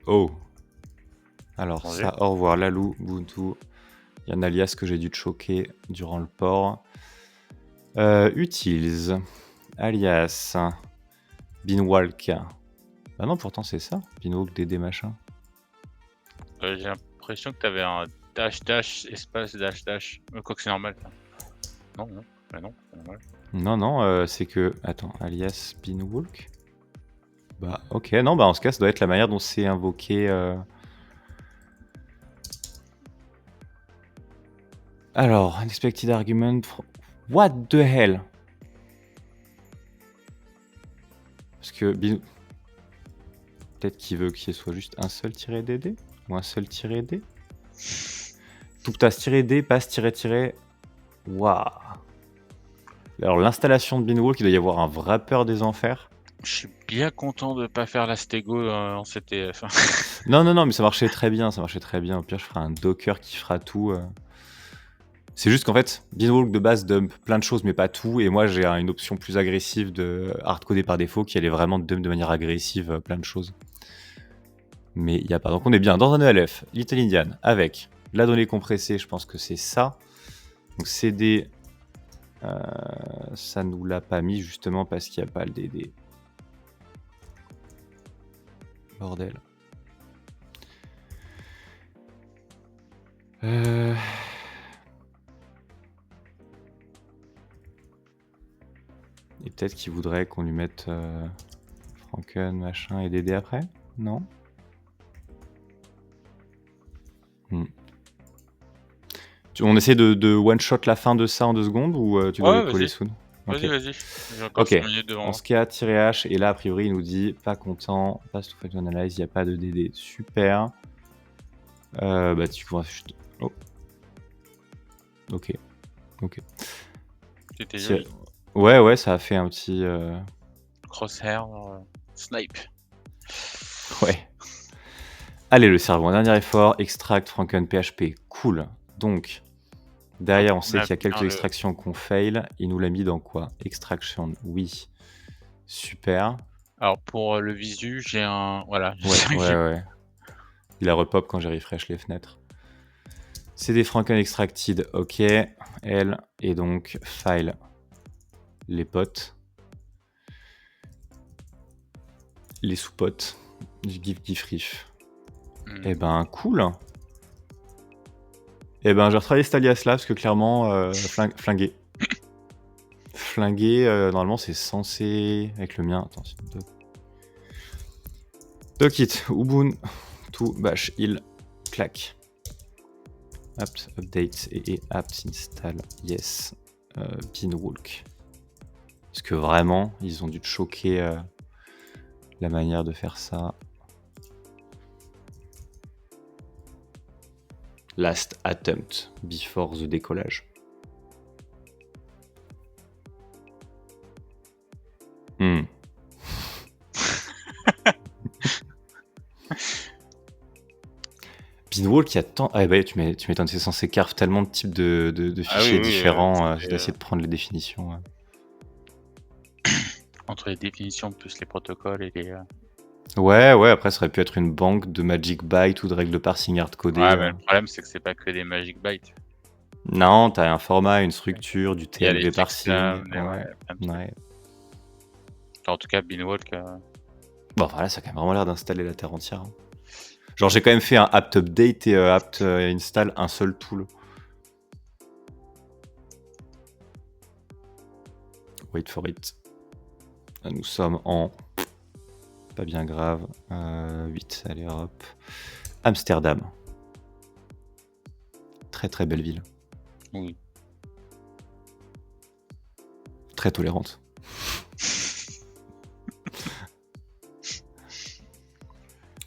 Oh. Alors Changé. ça, au revoir Lalou, Ubuntu. Il y a un alias que j'ai dû te choquer durant le port. Utils. Alias. Beanwalk. Ah non, pourtant c'est ça. Beanwalk DD machin. J'ai l'impression que tu avais un dash espace dash. Quoi que c'est normal ça. Non, non, bah non, c'est normal. Non, c'est que... Attends, alias Beanwalk. Bah ok, non, bah en ce cas, ça doit être la manière dont c'est invoqué... Alors, unexpected argument... What the hell? Parce que... Peut-être qu'il veut qu'il soit juste un seul -dd? Ou un seul -d? Tout tasse -d, passe -. Waouh! Alors, l'installation de Beanwalk, il doit y avoir un wrapper des enfers. Je suis bien content de pas faire la stégo en CTF. Non, mais ça marchait très bien, Au pire, je ferai un Docker qui fera tout. C'est juste qu'en fait, Beanwalk de base dump plein de choses, mais pas tout. Et moi, j'ai une option plus agressive de hardcoder par défaut qui allait vraiment dump de manière agressive plein de choses. Mais il n'y a pas. Donc on est bien dans un ELF, Little Indian, avec la donnée compressée, je pense que c'est ça. Donc CD Ça nous l'a pas mis justement parce qu'il n'y a pas le DD. Bordel. Et peut-être qu'il voudrait qu'on lui mette Franken, machin et DD après? Non? On essaie de one-shot la fin de ça en 2 secondes ou tu dois Ouais, décoller vas-y. soon? Vas-y, Ok. vas-y. J'ai encore Ok. 5 minutes devant En moi. ce cas, -H, et là, a priori, il nous dit pas content, pass to function analyze, il n'y a pas de DD. Super. Bah, tu vois. Oh. Ok. C'était joli. Ouais, ça a fait un petit. Crosshair, snipe. Ouais. Allez, le cerveau, un dernier effort. Extract Franken PHP. Cool. Donc, derrière, on sait qu'il y a quelques extractions qu'on fail. Il nous l'a mis dans quoi? Extraction. Oui. Super. Alors, pour le visu, j'ai un. Voilà. Ouais. Il a repop quand j'ai refresh les fenêtres. C'est des Franken extracted. Ok. L. Et donc, file. Les potes. Les sous-potes. Du gif riff. Eh ben, cool. Eh ben, j'ai retravaillé cet alias là parce que clairement, flingué. Flingué, normalement c'est censé. Avec le mien, attention. Docit, Ubun, to bash il, clac. Apt update et apt install, yes. Beanwalk. Parce que vraiment, ils ont dû te choquer la manière de faire ça. Last attempt before the décollage. Beanwalk, il y a tant. Ah bah tu m'étonnes, c'est censé carve tellement de types de fichiers différents. J'ai essayé de prendre les définitions. Ouais. Entre les définitions plus les protocoles et les. Ouais, après ça aurait pu être une banque de Magic Byte ou de règles de parsing hardcodées. Ouais, mais le problème c'est que c'est pas que des Magic Bytes. Non, t'as un format, une structure, du TLV parsing. Ouais. En tout cas, Beanwalk. Bon, voilà, ça a quand même vraiment l'air d'installer la terre entière. Hein. Genre, j'ai quand même fait un apt update et apt install un seul tool. Wait for it. Nous sommes en. Pas bien grave. 8, allez hop. Amsterdam. Très très belle ville. Oui. Très tolérante.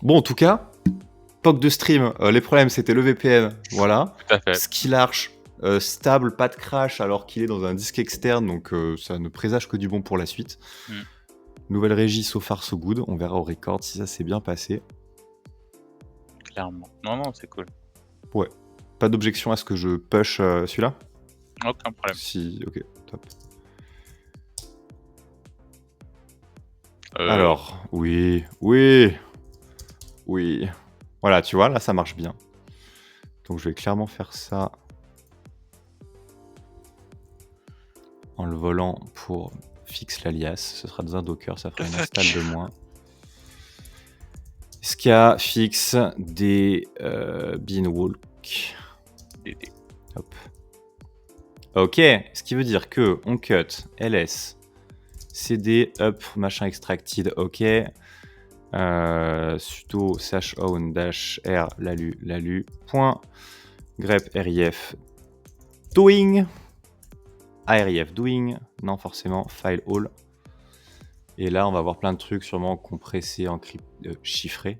Bon, en tout cas, POC de stream, les problèmes c'était le VPN, voilà. Tout à fait. Skill Arch, stable, pas de crash alors qu'il est dans un disque externe, donc ça ne présage que du bon pour la suite. Nouvelle régie, so far so good, on verra au record si ça s'est bien passé. Clairement. Non, c'est cool. Ouais. Pas d'objection à ce que je push celui-là? Aucun problème. Si, ok, top. Alors, oui. Voilà, tu vois, là, ça marche bien. Donc, je vais clairement faire ça en le volant pour fixe l'alias. Ce sera dans un Docker, ça fera une install de moins. Est-ce qu'il y a fixe des Beanwalk? Hop. Ok, ce qui veut dire que on cut ls cd up machin extracted, ok. Sudo /own -r lalu point grep ref doing aref doing, non forcément file all. Et là on va avoir plein de trucs sûrement compressés, chiffrés.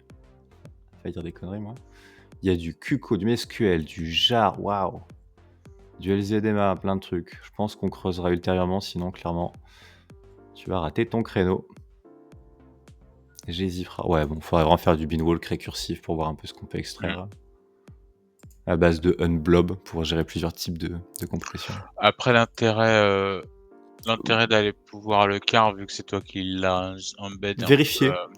Failli dire des conneries moi. Il y a du QCO, du MSQL, du jar, waouh, du LZMA, plein de trucs. Je pense qu'on creusera ultérieurement, sinon clairement tu vas rater ton créneau. J'hésiterai. Ouais, bon, faudrait vraiment faire du Beanwalk récursif pour voir un peu ce qu'on peut extraire. À base de unblob pour gérer plusieurs types de compression. Après, l'intérêt d'aller pouvoir le car, vu que c'est toi qui l'as embed.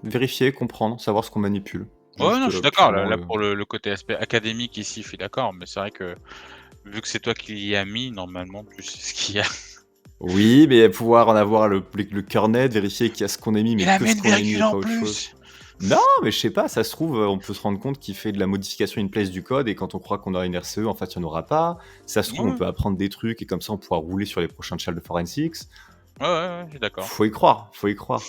Vérifier, comprendre, savoir ce qu'on manipule. Ouais, non, je suis d'accord. Là, pour le côté aspect académique ici, je suis d'accord. Mais c'est vrai que vu que c'est toi qui l'y as mis, normalement, tu sais ce qu'il y a. Oui, mais pouvoir en avoir le cœur net, vérifier qu'il y a ce qu'on a mis, mais Il a que mis ce une qu'on a mis et virgule pas en autre chose. plus! Non, mais je sais pas, ça se trouve, on peut se rendre compte qu'il fait de la modification in place du code et quand on croit qu'on aura une RCE, en fait, il n'y en aura pas. Ça se trouve, on Ouais. peut apprendre des trucs et comme ça, on pourra rouler sur les prochains chals de forensics. Ouais, je suis d'accord. Faut y croire, faut y croire.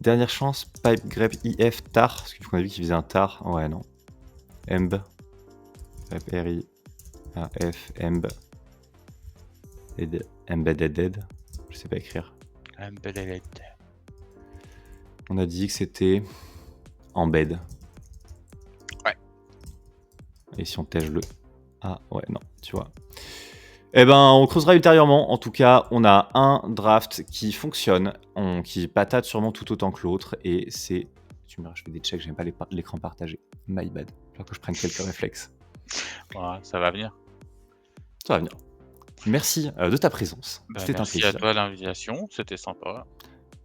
Dernière chance, pipe grep if tar, parce qu'on a vu qu'il faisait un tar. Ouais, non. Emb. Grep ri. F emb. Embedded. Je sais pas écrire. Embedded. On a dit que c'était embed. Ouais. Et si on tège le Ah, ouais, non, tu vois. Eh ben, on creusera ultérieurement. En tout cas, on a un draft qui fonctionne, qui patate sûrement tout autant que l'autre. Et c'est. Tu me diras, je fais des checks, j'aime pas l'écran partagé. My bad. Il faut que je prenne quelques réflexes. Ouais, ça va venir. Ça va venir. Merci de ta présence. Bah, C'était un merci à plaisir. toi l'invitation, c'était sympa.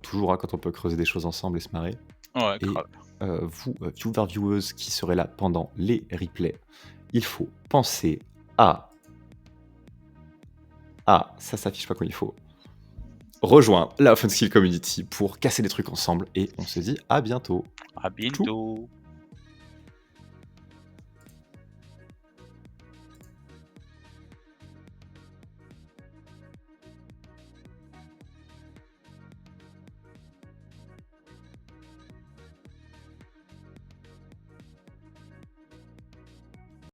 Toujours quand on peut creuser des choses ensemble et se marrer. Ouais, Et grave. vous, viewers qui serez là pendant les replays, il faut penser à. Ah, ça s'affiche pas comme il faut. Rejoindre la Open Skill Community pour casser des trucs ensemble et on se dit à bientôt. À bientôt.